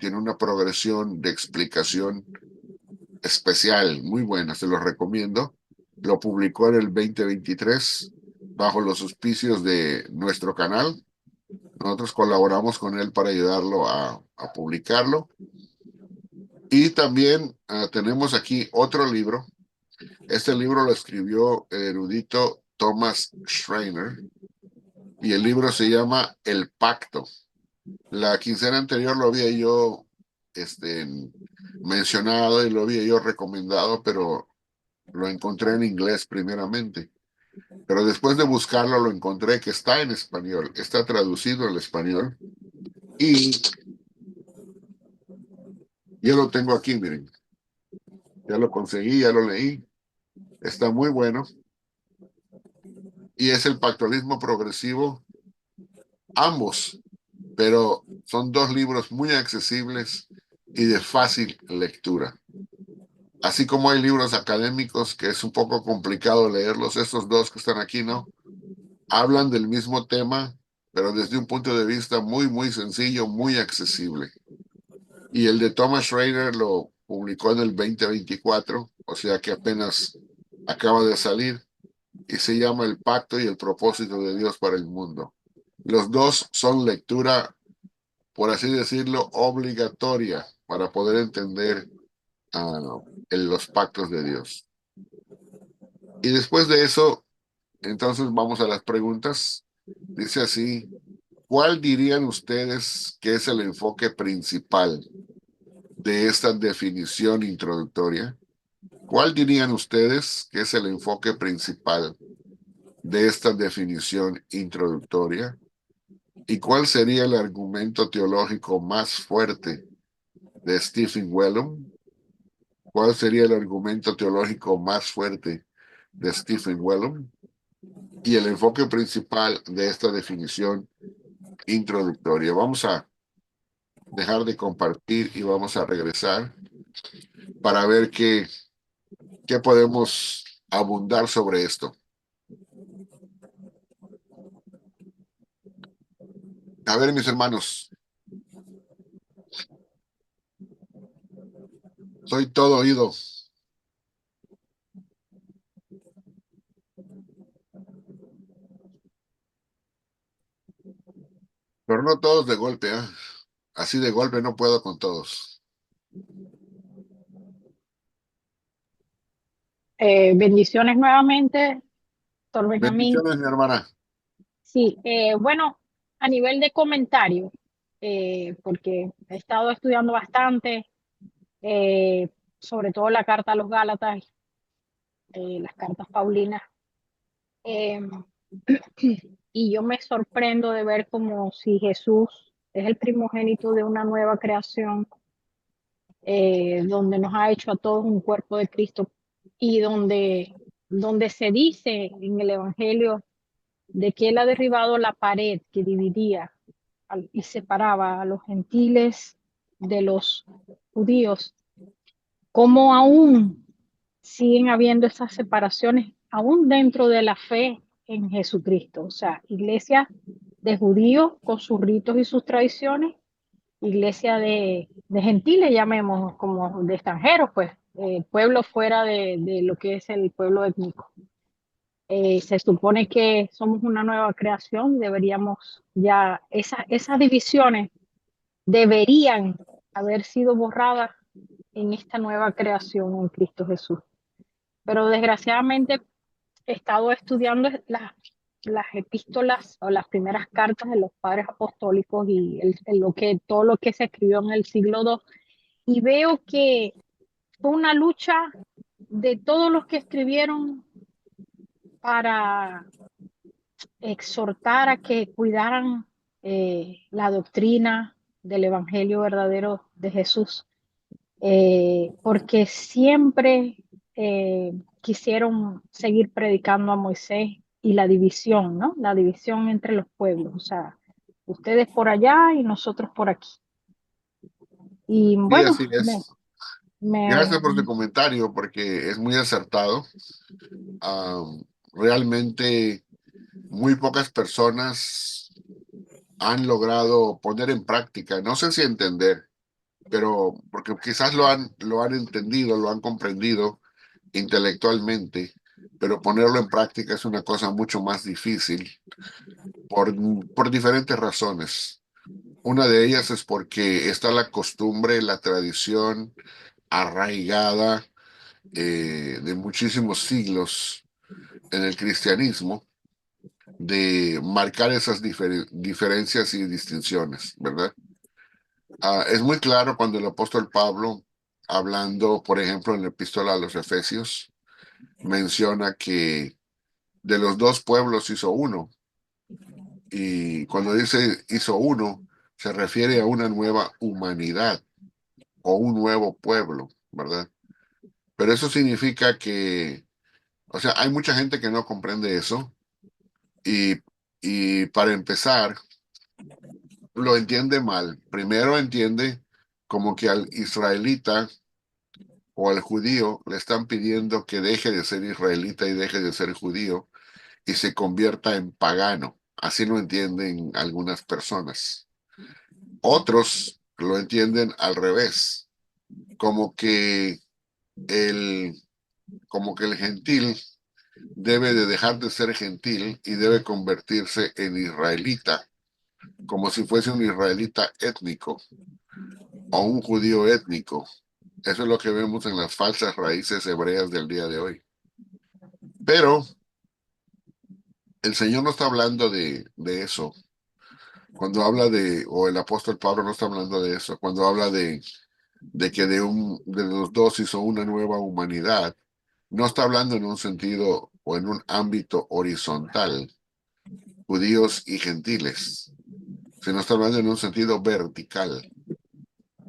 tiene una progresión de explicación especial, muy buena, se lo recomiendo. Lo publicó en el 2023 bajo los auspicios de nuestro canal. Nosotros colaboramos con él para ayudarlo a publicarlo. Y también tenemos aquí otro libro. Este libro lo escribió el erudito Thomas Schreiner y el libro se llama El Pacto. La quincena anterior lo había yo este, mencionado y lo había yo recomendado, pero lo encontré en inglés primeramente. Pero después de buscarlo lo encontré que está en español, está traducido al español y yo lo tengo aquí, miren. Ya lo conseguí, ya lo leí. Está muy bueno. Y es el pactualismo progresivo, ambos, pero son dos libros muy accesibles y de fácil lectura. Así como hay libros académicos que es un poco complicado leerlos, estos dos que están aquí, ¿no? Hablan del mismo tema, pero desde un punto de vista muy sencillo, muy accesible. Y el de Thomas Schreiner lo publicó en el 2024, o sea que apenas acaba de salir, y se llama El pacto y el propósito de Dios para el mundo. Los dos son lectura, por así decirlo, obligatoria para poder entender los pactos de Dios. Y después de eso, entonces vamos a las preguntas. Dice así, ¿cuál dirían ustedes que es el enfoque principal de esta definición introductoria? ¿Cuál dirían ustedes que es el enfoque principal de esta definición introductoria? ¿Y cuál sería el argumento teológico más fuerte de Stephen Wellum? ¿Cuál sería el argumento teológico más fuerte de Stephen Wellum? Y el enfoque principal de esta definición introductoria. Vamos a dejar de compartir y vamos a regresar para ver qué podemos abundar sobre esto. A ver, mis hermanos, soy todo oído. Pero no todos de golpe, ¿eh? Así de golpe no puedo con todos. Bendiciones nuevamente, doctor Benjamín. Bendiciones, mi hermana. Sí, bueno, a nivel de comentario, porque he estado estudiando bastante, eh, sobre todo la carta a los Gálatas, las cartas Paulinas, eh, y yo me sorprendo de ver como si Jesús es el primogénito de una nueva creación, donde nos ha hecho a todos un cuerpo de Cristo y donde se dice en el Evangelio de que él ha derribado la pared que dividía y separaba a los gentiles de los judíos, como aún siguen habiendo esas separaciones, aún dentro de la fe en Jesucristo. O sea, iglesia de judíos con sus ritos y sus tradiciones, iglesia de gentiles, llamemos, como de extranjeros, pues, pueblo fuera de lo que es el pueblo étnico. Se supone que somos una nueva creación, deberíamos ya, esas divisiones deberían haber sido borradas en esta nueva creación en Cristo Jesús. Pero desgraciadamente he estado estudiando las epístolas o las primeras cartas de los padres apostólicos y todo lo que se escribió en el siglo II, y veo que fue una lucha de todos los que escribieron para exhortar a que cuidaran la doctrina del Evangelio verdadero de Jesús, porque siempre quisieron seguir predicando a Moisés y la división, ¿no? La división entre los pueblos, o sea, ustedes por allá y nosotros por aquí. Y Sí, bueno, así es. me, Gracias por tu comentario porque es muy acertado. Realmente muy pocas personas han logrado poner en práctica, no sé si entender, pero porque quizás lo han entendido, lo han comprendido intelectualmente, pero ponerlo en práctica es una cosa mucho más difícil por, por diferentes razones. Una de ellas es porque está la costumbre, la tradición arraigada de muchísimos siglos en el cristianismo de marcar esas diferencias y distinciones, ¿verdad? Es muy claro cuando el apóstol Pablo, hablando, por ejemplo, en la epístola a los Efesios, menciona que de los dos pueblos hizo uno. Y cuando dice hizo uno, se refiere a una nueva humanidad o un nuevo pueblo, ¿verdad? Pero eso significa que, o sea, hay mucha gente que no comprende eso y, y para empezar, lo entiende mal. Primero entiende como que al israelita o al judío le están pidiendo que deje de ser israelita y deje de ser judío y se convierta en pagano. Así lo entienden algunas personas. Otros lo entienden al revés, como que el como que el gentil debe de dejar de ser gentil y debe convertirse en israelita, como si fuese un israelita étnico o un judío étnico. Eso es lo que vemos en las falsas raíces hebreas del día de hoy. Pero el Señor no está hablando de eso. Cuando habla o el apóstol Pablo no está hablando de eso. Cuando habla de que de los dos hizo una nueva humanidad, no está hablando en un sentido o en un ámbito horizontal, judíos y gentiles, sino está hablando en un sentido vertical.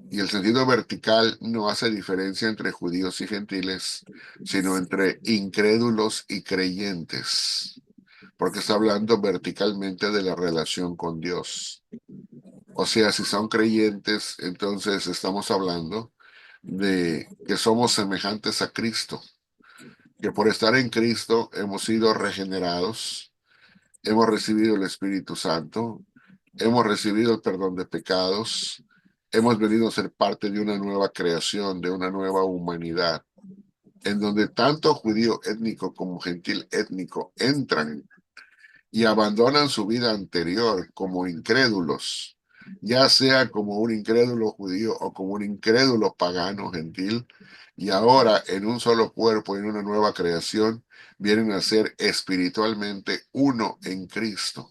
Y el sentido vertical no hace diferencia entre judíos y gentiles, sino entre incrédulos y creyentes, porque está hablando verticalmente de la relación con Dios. O sea, si son creyentes, entonces estamos hablando de que somos semejantes a Cristo, que por estar en Cristo hemos sido regenerados, hemos recibido el Espíritu Santo, hemos recibido el perdón de pecados, hemos venido a ser parte de una nueva creación, de una nueva humanidad, en donde tanto judío étnico como gentil étnico entran y abandonan su vida anterior como incrédulos, ya sea como un incrédulo judío o como un incrédulo pagano gentil, y ahora en un solo cuerpo, en una nueva creación, vienen a ser espiritualmente uno en Cristo.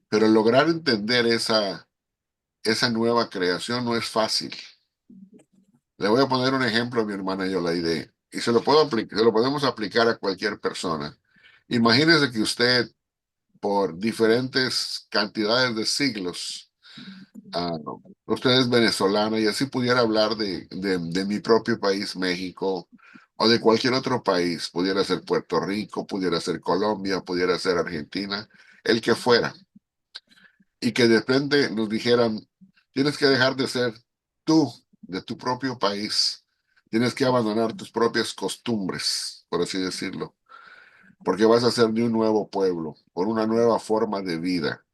Pero lograr entender esa nueva creación no es fácil. Le voy a poner un ejemplo a mi hermana Yolaide, y se lo podemos aplicar a cualquier persona. Imagínese que usted por diferentes cantidades de siglos. Usted es venezolana y así pudiera hablar de mi propio país, México, o de cualquier otro país. Pudiera ser Puerto Rico, pudiera ser Colombia, pudiera ser Argentina, el que fuera. Y que de repente nos dijeran, tienes que dejar de ser tú, de tu propio país. Tienes que abandonar tus propias costumbres, por así decirlo, porque vas a ser de un nuevo pueblo, por una nueva forma de vida.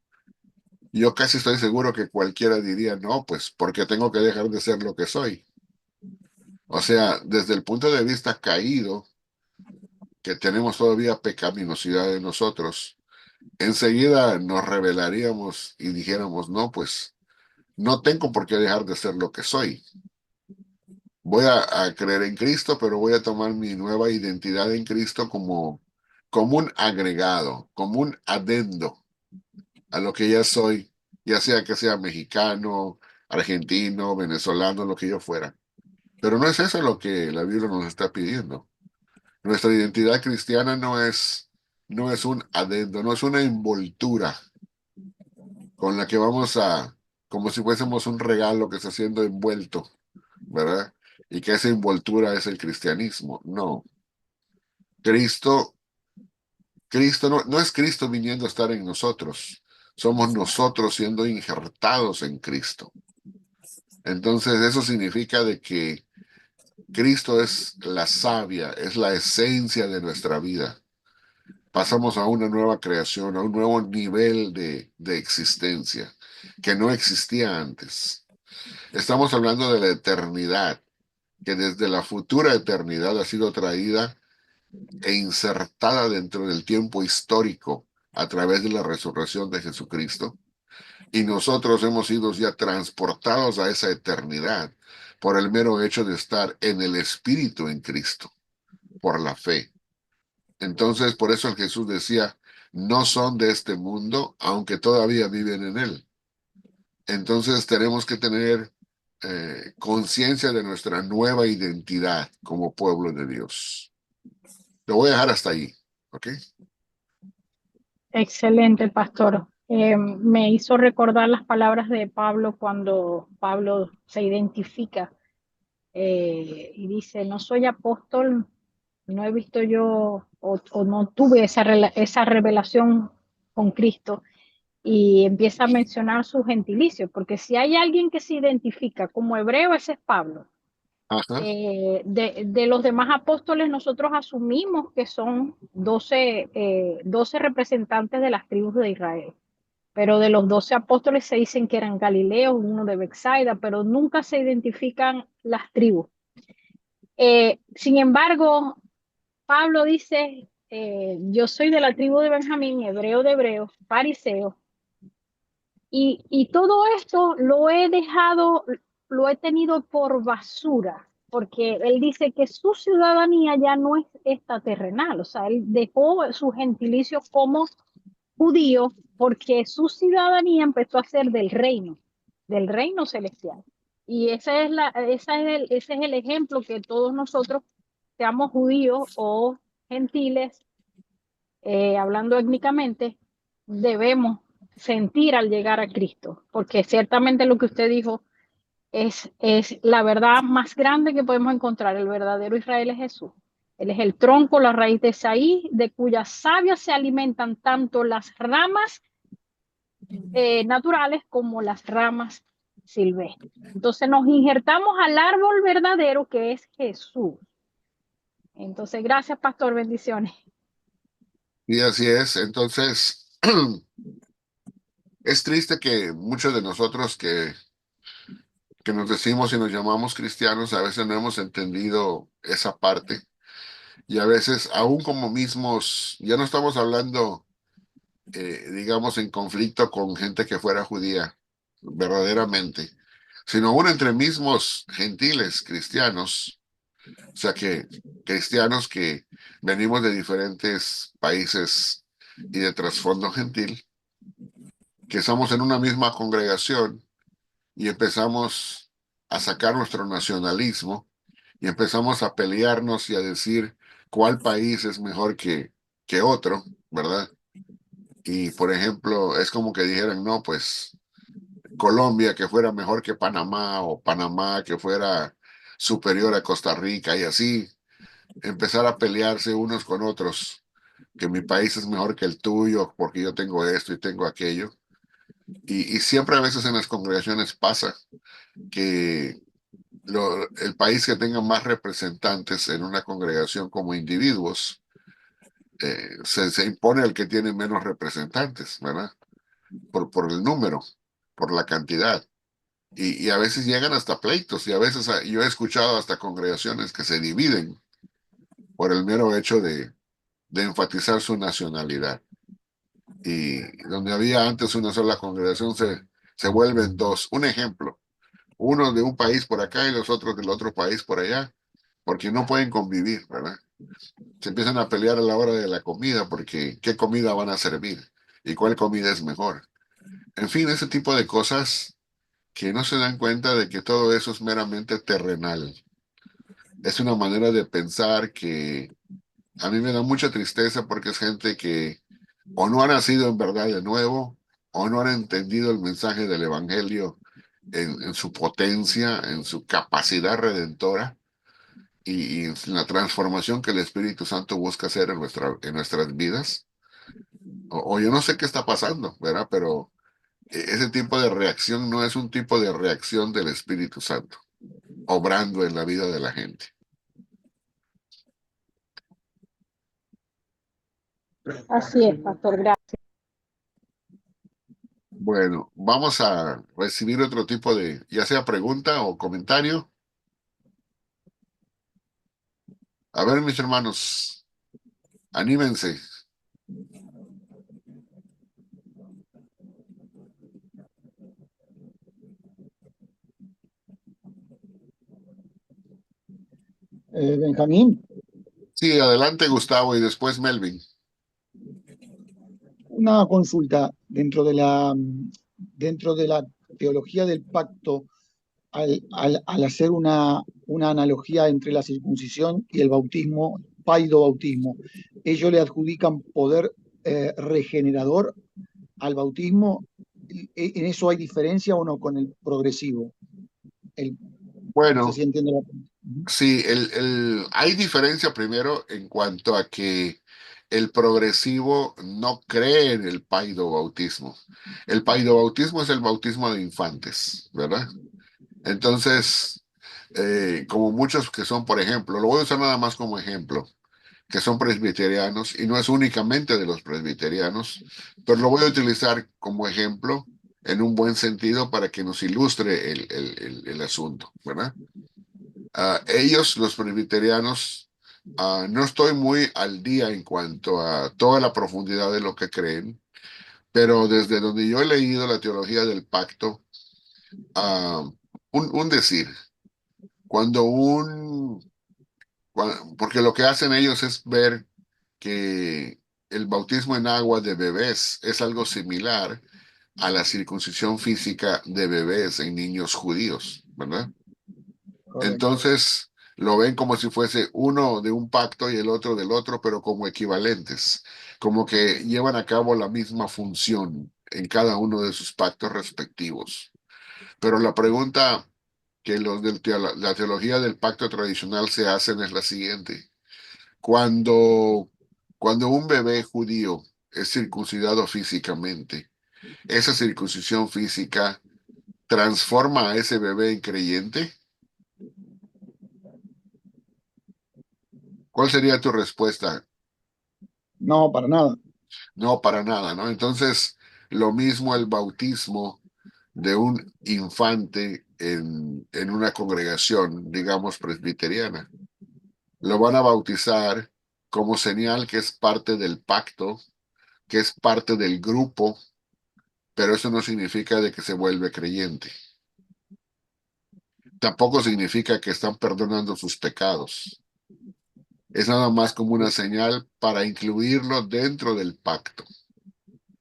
Yo casi estoy seguro que cualquiera diría, no, pues porque tengo que dejar de ser lo que soy. O sea, desde el punto de vista caído, que tenemos todavía pecaminosidad en nosotros, enseguida nos rebelaríamos y dijéramos, no, pues no tengo por qué dejar de ser lo que soy. Voy a creer en Cristo, pero voy a tomar mi nueva identidad en Cristo como un agregado, como un adendo a lo que ya soy, ya sea que sea mexicano, argentino, venezolano, lo que yo fuera. Pero no es eso lo que la Biblia nos está pidiendo. Nuestra identidad cristiana no es un adendo, no es una envoltura con la que vamos como si fuésemos un regalo que está siendo envuelto, ¿verdad? Y que esa envoltura es el cristianismo. No, Cristo, Cristo no es Cristo viniendo a estar en nosotros, somos nosotros siendo injertados en Cristo. Entonces eso significa de que Cristo es la savia, es la esencia de nuestra vida. Pasamos a una nueva creación, a un nuevo nivel de existencia que no existía antes. Estamos hablando de la eternidad, que desde la futura eternidad ha sido traída e insertada dentro del tiempo histórico a través de la resurrección de Jesucristo. Y nosotros hemos sido ya transportados a esa eternidad por el mero hecho de estar en el Espíritu en Cristo, por la fe. Entonces, por eso el Jesús decía, no son de este mundo, aunque todavía viven en él. Entonces tenemos que tener conciencia de nuestra nueva identidad como pueblo de Dios. Lo voy a dejar hasta ahí, ¿ok? Excelente, pastor. Me hizo recordar las palabras de Pablo cuando Pablo se identifica y dice, no soy apóstol, no he visto yo o no tuve esa revelación con Cristo, y empieza a mencionar su gentilicio, porque si hay alguien que se identifica como hebreo, ese es Pablo. Ajá, De los demás apóstoles, nosotros asumimos que son 12 representantes de las tribus de Israel, pero de los 12 apóstoles se dicen que eran galileos, uno de Bethsaida, pero nunca se identifican las tribus. Sin embargo, Pablo dice, yo soy de la tribu de Benjamín, hebreo de hebreos, fariseo, y todo esto lo he dejado, lo he tenido por basura, porque él dice que su ciudadanía ya no es esta terrenal, o sea, él dejó su gentilicio como judío porque su ciudadanía empezó a ser del reino celestial. Y ese es el ejemplo que todos nosotros, seamos judíos o gentiles, hablando étnicamente, debemos sentir al llegar a Cristo, porque ciertamente lo que usted dijo es la verdad más grande que podemos encontrar. El verdadero Israel es Jesús. Él es el tronco, la raíz de Isaí, de cuya savia se alimentan tanto las ramas naturales como las ramas silvestres. Entonces nos injertamos al árbol verdadero que es Jesús. Entonces, gracias, pastor, bendiciones. Y así es. Entonces, es triste que muchos de nosotros que nos decimos y nos llamamos cristianos, a veces no hemos entendido esa parte. Y a veces, aún como mismos, ya no estamos hablando, digamos, en conflicto con gente que fuera judía, verdaderamente, sino aún entre mismos gentiles cristianos, o sea que cristianos que venimos de diferentes países y de trasfondo gentil, que estamos en una misma congregación y empezamos a sacar nuestro nacionalismo y empezamos a pelearnos y a decir cuál país es mejor que otro, ¿verdad? Y por ejemplo, es como que dijeran, no, pues Colombia que fuera mejor que Panamá o Panamá que fuera superior a Costa Rica y así empezar a pelearse unos con otros, que mi país es mejor que el tuyo porque yo tengo esto y tengo aquello. Y siempre a veces en las congregaciones pasa que el país que tenga más representantes en una congregación como individuos, se impone al que tiene menos representantes, ¿verdad? Por el número, por la cantidad. Y a veces llegan hasta pleitos y a veces yo he escuchado hasta congregaciones que se dividen por el mero hecho de enfatizar su nacionalidad. Y donde había antes una sola congregación se vuelven dos. Un ejemplo, uno de un país por acá y los otros del otro país por allá, porque no pueden convivir, ¿verdad? Se empiezan a pelear a la hora de la comida porque qué comida van a servir y cuál comida es mejor. En fin, ese tipo de cosas que no se dan cuenta de que todo eso es meramente terrenal. Es una manera de pensar que a mí me da mucha tristeza porque es gente que o no ha nacido en verdad de nuevo o no han entendido el mensaje del Evangelio en su potencia, en su capacidad redentora y en la transformación que el Espíritu Santo busca hacer en nuestras vidas. O yo no sé qué está pasando, ¿verdad? Pero ese tipo de reacción no es un tipo de reacción del Espíritu Santo, obrando en la vida de la gente. Así es, pastor, gracias. Bueno, vamos a recibir otro tipo de, ya sea pregunta o comentario. A ver, mis hermanos, anímense. Benjamín, Sí, adelante, Gustavo, y después Melvin. una consulta dentro de la teología del pacto, al hacer una analogía entre la circuncisión y el bautismo, paido-bautismo, ellos le adjudican poder regenerador al bautismo. ¿En eso hay diferencia o no con el progresivo? No sé si Bueno, entiende la pregunta. Ujú. sí, hay diferencia primero en cuanto a que el progresivo no cree en el paidobautismo. El paidobautismo es el bautismo de infantes, ¿verdad? Entonces, como muchos que son, por ejemplo, lo voy a usar nada más como ejemplo, que son presbiterianos, y no es únicamente de los presbiterianos, pero lo voy a utilizar como ejemplo en un buen sentido para que nos ilustre el asunto, ¿verdad? Ellos, los presbiterianos, no estoy muy al día en cuanto a toda la profundidad de lo que creen, pero desde donde yo he leído la teología del pacto, ah, un decir, cuando porque lo que hacen ellos es ver que el bautismo en agua de bebés es algo similar a la circuncisión física de bebés en niños judíos, ¿verdad? Correcto. Entonces lo ven como si fuese uno de un pacto y el otro del otro, pero como equivalentes, como que llevan a cabo la misma función en cada uno de sus pactos respectivos. Pero la pregunta que los de la teología del pacto tradicional se hacen es la siguiente. Cuando, cuando un bebé judío es circuncidado físicamente, esa circuncisión física transforma a ese bebé en creyente. ¿Cuál sería tu respuesta? No, para nada. No, para nada, ¿no? Entonces, lo mismo el bautismo de un infante en una congregación, digamos, presbiteriana. Lo van a bautizar como señal que es parte del pacto, que es parte del grupo, pero eso no significa de que se vuelve creyente. Tampoco significa que están perdonando sus pecados. Es nada más como una señal para incluirlo dentro del pacto,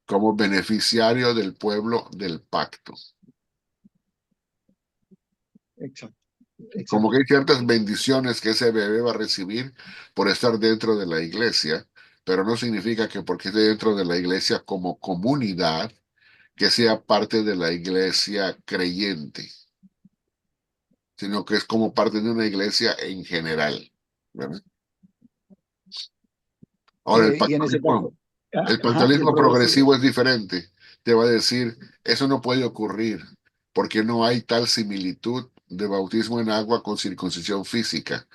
como beneficiario del pueblo del pacto. Exacto, Como exacto. que hay ciertas bendiciones que ese bebé va a recibir por estar dentro de la iglesia, pero no significa que porque esté dentro de la iglesia como comunidad, que sea parte de la iglesia creyente, sino que es como parte de una iglesia en general, ¿verdad? Ahora, Y en ese caso, el ajá, y el pactualismo progresivo. progresivo es diferente. Te va a decir, eso no puede ocurrir porque no hay tal similitud de bautismo en agua con circuncisión física.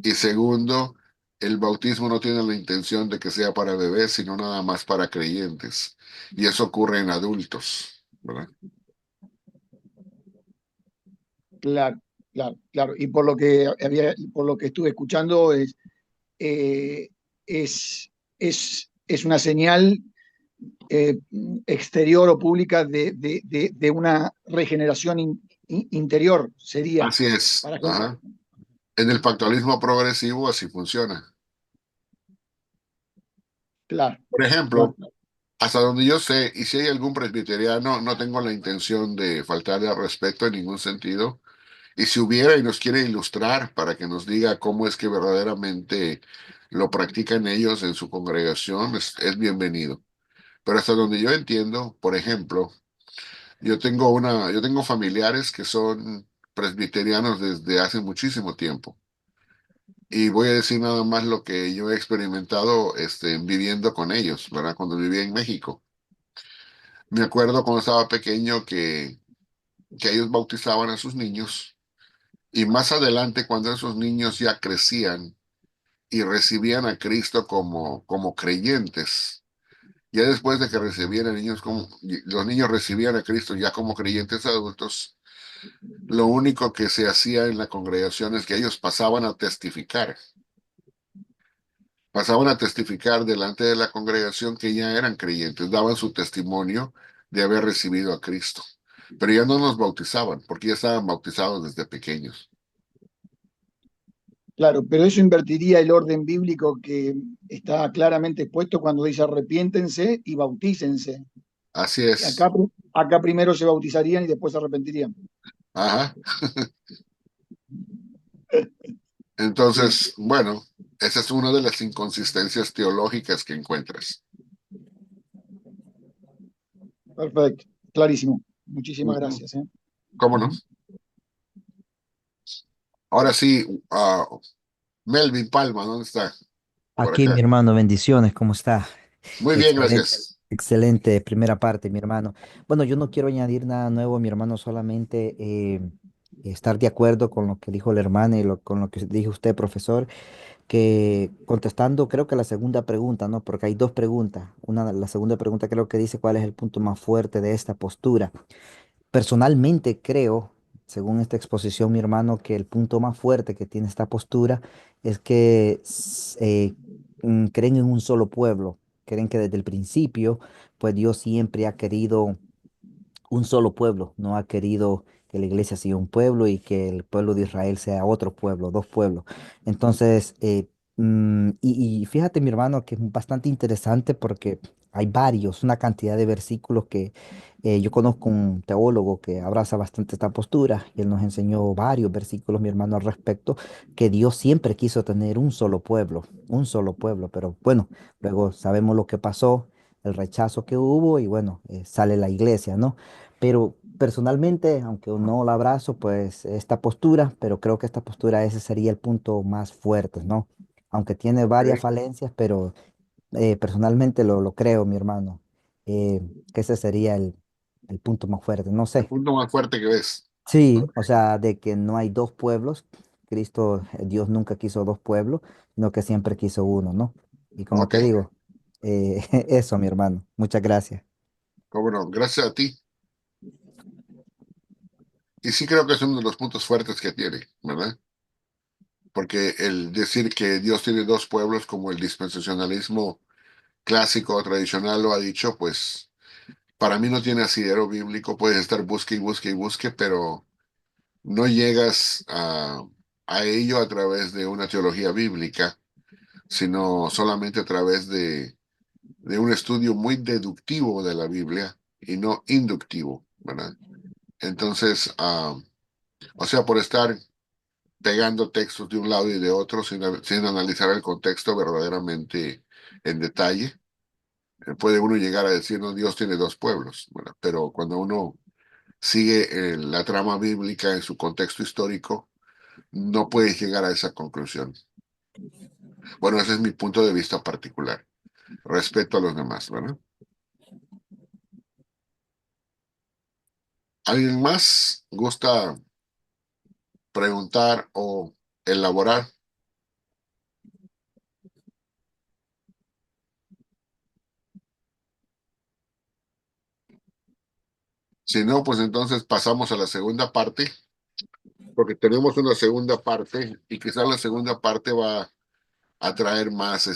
Y segundo, el bautismo no tiene la intención de que sea para bebés, sino nada más para creyentes. Y eso ocurre en adultos, ¿verdad? Claro, claro, claro. Y por lo que había, y por lo que estuve escuchando, eh, es, es una señal eh, exterior o pública de una regeneración interior, sería Así es. para gente. Ajá. En el pactualismo progresivo así funciona. Claro, Por claro. ejemplo, hasta donde yo sé, y si hay algún presbiteriano, no tengo la intención de faltarle al respeto en ningún sentido. Y si hubiera y nos quiere ilustrar para que nos diga cómo es que verdaderamente lo practican ellos en su congregación, es bienvenido. Pero hasta donde yo entiendo, por ejemplo, yo tengo familiares que son presbiterianos desde hace muchísimo tiempo. Y voy a decir nada más lo que yo he experimentado viviendo con ellos, ¿verdad? Cuando vivía en México. Me acuerdo cuando estaba pequeño que ellos bautizaban a sus niños y más adelante cuando esos niños ya crecían y recibían a Cristo como creyentes. Ya después de que recibieran niños como, los niños recibían a Cristo ya como creyentes adultos, lo único que se hacía en la congregación es que ellos pasaban a testificar delante de la congregación que ya eran creyentes, daban su testimonio de haber recibido a Cristo. Pero ya no nos bautizaban, porque ya estaban bautizados desde pequeños. Claro, pero eso invertiría el orden bíblico que está claramente expuesto cuando dice arrepiéntense y bautícense. Así Acá, es. acá primero se bautizarían y después se arrepentirían. Ajá. Sí, Entonces, bueno, esa es una de las inconsistencias teológicas que encuentras. perfecto, clarísimo. Muchísimas Ujú. gracias, ¿eh? ¿Cómo no? Ahora sí, Melvin Palma, ¿dónde está? Por Aquí, mi acá. hermano, bendiciones, ¿cómo está? Muy bien, Excelente, gracias. excelente primera parte, mi hermano. Bueno, yo no quiero añadir nada nuevo, mi hermano, solamente estar de acuerdo con lo que dijo el hermano y con lo que dijo usted, profesor, que contestando creo que la segunda pregunta, ¿no? Porque hay dos preguntas. La segunda pregunta creo que dice cuál es el punto más fuerte de esta postura. Personalmente creo según esta exposición, mi hermano, que el punto más fuerte que tiene esta postura es que creen en un solo pueblo, creen que desde el principio, pues Dios siempre ha querido un solo pueblo, no ha querido que la iglesia sea un pueblo y que el pueblo de Israel sea otro pueblo, dos pueblos. Entonces, y fíjate, mi hermano, que es bastante interesante porque hay varios, una cantidad de versículos que yo conozco un teólogo que abraza bastante esta postura y él nos enseñó varios versículos, mi hermano, al respecto, que Dios siempre quiso tener un solo pueblo, pero bueno, luego sabemos lo que pasó, el rechazo que hubo y bueno, sale la iglesia, ¿no? Pero personalmente, aunque no la abrazo, pues esta postura, pero creo que esta postura ese sería el punto más fuerte, ¿no? Aunque tiene varias ¿Ok? falencias, pero personalmente lo creo, mi hermano, que ese sería el punto más fuerte. No El sé. punto más fuerte que ves. Sí, Ok. o sea, de que no hay dos pueblos. Cristo, Dios nunca quiso dos pueblos, sino que siempre quiso uno, ¿no? Y como Ok, te digo, eso, mi hermano. Muchas gracias. cómo no, gracias a ti. Y sí creo que es uno de los puntos fuertes que tiene, ¿verdad? Porque el decir que Dios tiene dos pueblos, como el dispensacionalismo clásico o tradicional lo ha dicho, pues para mí no tiene asidero bíblico. Puedes estar busque y busque y busque, pero no llegas a ello a través de una teología bíblica, sino solamente a través de un estudio muy deductivo de la Biblia y no inductivo, ¿verdad? Entonces, o sea, por estar pegando textos de un lado y de otro sin analizar el contexto verdaderamente en detalle, puede uno llegar a decir, no, Dios tiene dos pueblos, ¿verdad? Pero cuando uno sigue la trama bíblica en su contexto histórico, no puede llegar a esa conclusión. Bueno, ese es mi punto de vista particular, respeto a los demás, ¿verdad? ¿Alguien más gusta preguntar o elaborar? Si no, pues entonces pasamos a la segunda parte, porque tenemos una segunda parte y quizás la segunda parte va a traer más,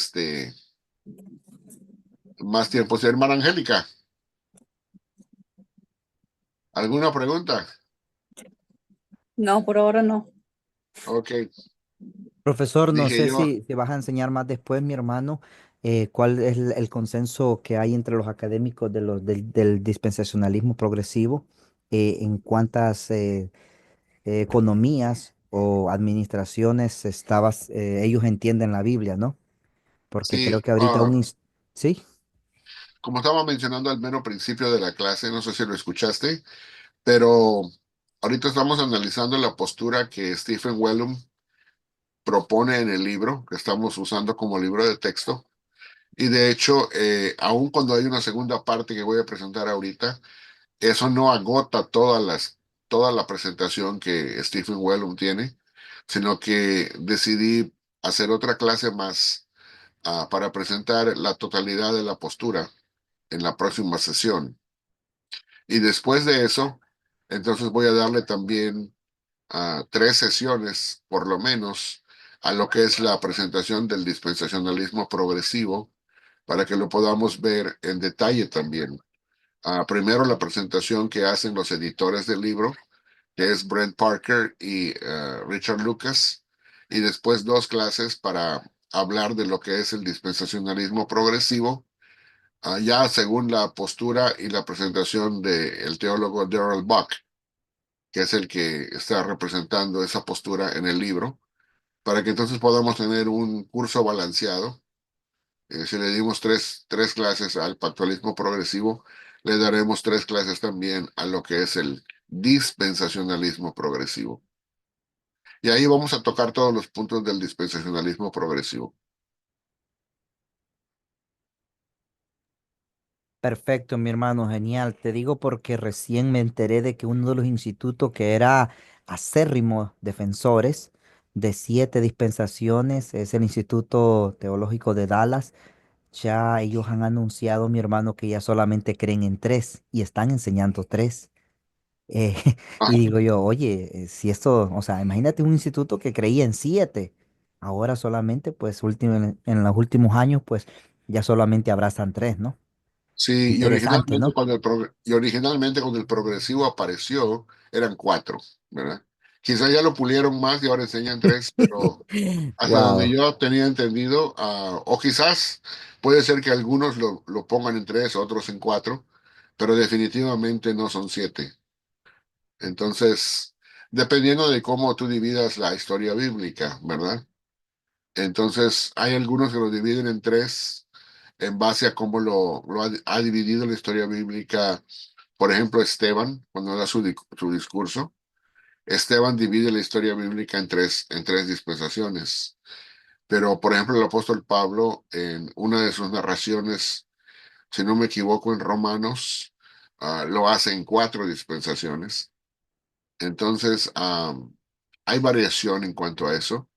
más tiempo. Sí, hermana Angélica, ¿alguna pregunta? No, por ahora no. Ok, Profesor, no dije sé yo, si vas a enseñar más después, mi hermano, cuál es el consenso que hay entre los académicos del dispensacionalismo progresivo en cuántas economías o administraciones ellos entienden la Biblia, ¿no? Porque sí, creo que ahorita sí, como estaba mencionando al mero principio de la clase, no sé si lo escuchaste, pero ahorita estamos analizando la postura que Stephen Wellum propone en el libro que estamos usando como libro de texto. Y de hecho, aun cuando hay una segunda parte que voy a presentar ahorita, eso no agota toda la presentación que Stephen Wellum tiene, sino que decidí hacer otra clase más para presentar la totalidad de la postura en la próxima sesión. Y después de eso, entonces voy a darle también tres sesiones, por lo menos, a lo que es la presentación del dispensacionalismo progresivo, para que lo podamos ver en detalle también. Primero la presentación que hacen los editores del libro, que es Brent Parker y Richard Lucas, y después dos clases para hablar de lo que es el dispensacionalismo progresivo, ya según la postura y la presentación del teólogo Darrell Buck, que es el que está representando esa postura en el libro, para que entonces podamos tener un curso balanceado. Si le dimos tres clases al pactualismo progresivo, le daremos tres clases también a lo que es el dispensacionalismo progresivo. Y ahí vamos a tocar todos los puntos del dispensacionalismo progresivo. perfecto, mi hermano, genial. Te digo porque recién me enteré de que uno de los institutos que era acérrimo defensores de 7 dispensaciones es el Instituto Teológico de Dallas. Ya ellos han anunciado, mi hermano, que ya solamente creen en tres y están enseñando tres. Eh, Ah, y digo yo, oye, si esto, o sea, imagínate un instituto que creía en 7, ahora solamente, pues, en los últimos años, pues, ya solamente abrazan 3, ¿no? sí, Interesante, ¿no? y originalmente cuando el progresivo apareció, eran 4, ¿verdad? Quizás ya lo pulieron más y ahora enseñan 3, pero hasta donde Wow. yo tenía entendido, o quizás puede ser que algunos lo pongan en 3, otros en 4, pero definitivamente no son 7. Entonces, dependiendo de cómo tú dividas la historia bíblica, ¿verdad? Entonces, hay algunos que lo dividen en 3 en base a cómo ha dividido la historia bíblica. Por ejemplo, Esteban, cuando da su discurso, Esteban divide la historia bíblica en tres dispensaciones. Pero, por ejemplo, el apóstol Pablo, en una de sus narraciones, si no me equivoco, en Romanos, lo hace en 4 dispensaciones. Entonces, hay variación en cuanto a eso,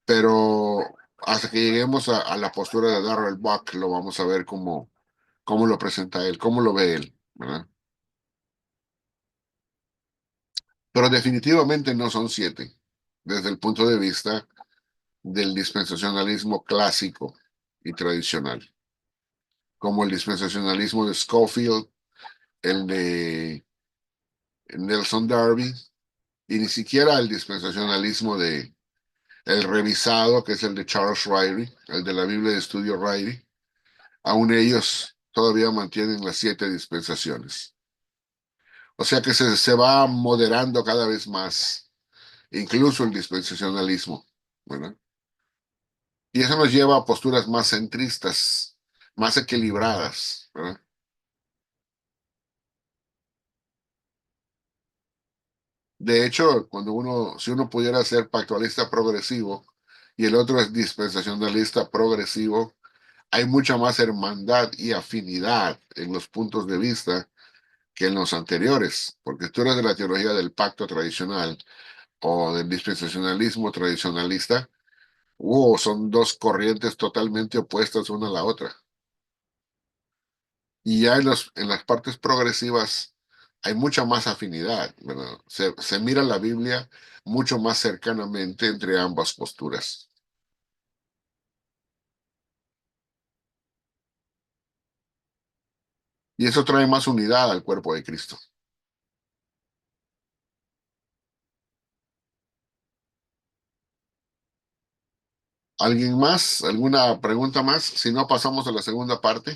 pero hasta que lleguemos a la postura de Darrell Buck, lo vamos a ver cómo lo presenta él, cómo lo ve él, ¿verdad? Pero definitivamente no son 7, desde el punto de vista del dispensacionalismo clásico y tradicional, como el dispensacionalismo de Scofield, el de Nelson Darby, y ni siquiera el dispensacionalismo de el revisado, que es el de Charles Ryrie, el de la Biblia de Estudio Ryrie. Aún ellos todavía mantienen las 7 dispensaciones. O sea que se va moderando cada vez más, incluso el dispensacionalismo, ¿verdad? Y eso nos lleva a posturas más centristas, más equilibradas, ¿verdad? De hecho, si uno pudiera ser pactualista progresivo y el otro es dispensacionalista progresivo, hay mucha más hermandad y afinidad en los puntos de vista que en los anteriores, porque tú eres de la teología del pacto tradicional o del dispensacionalismo tradicionalista. Son dos corrientes totalmente opuestas una a la otra. Y ya en las partes progresivas hay mucha más afinidad, ¿verdad? Se mira la Biblia mucho más cercanamente entre ambas posturas. Y eso trae más unidad al cuerpo de Cristo. ¿Alguien más? ¿Alguna pregunta más? Si no, pasamos a la segunda parte.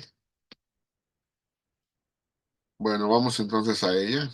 Bueno, vamos entonces a ella.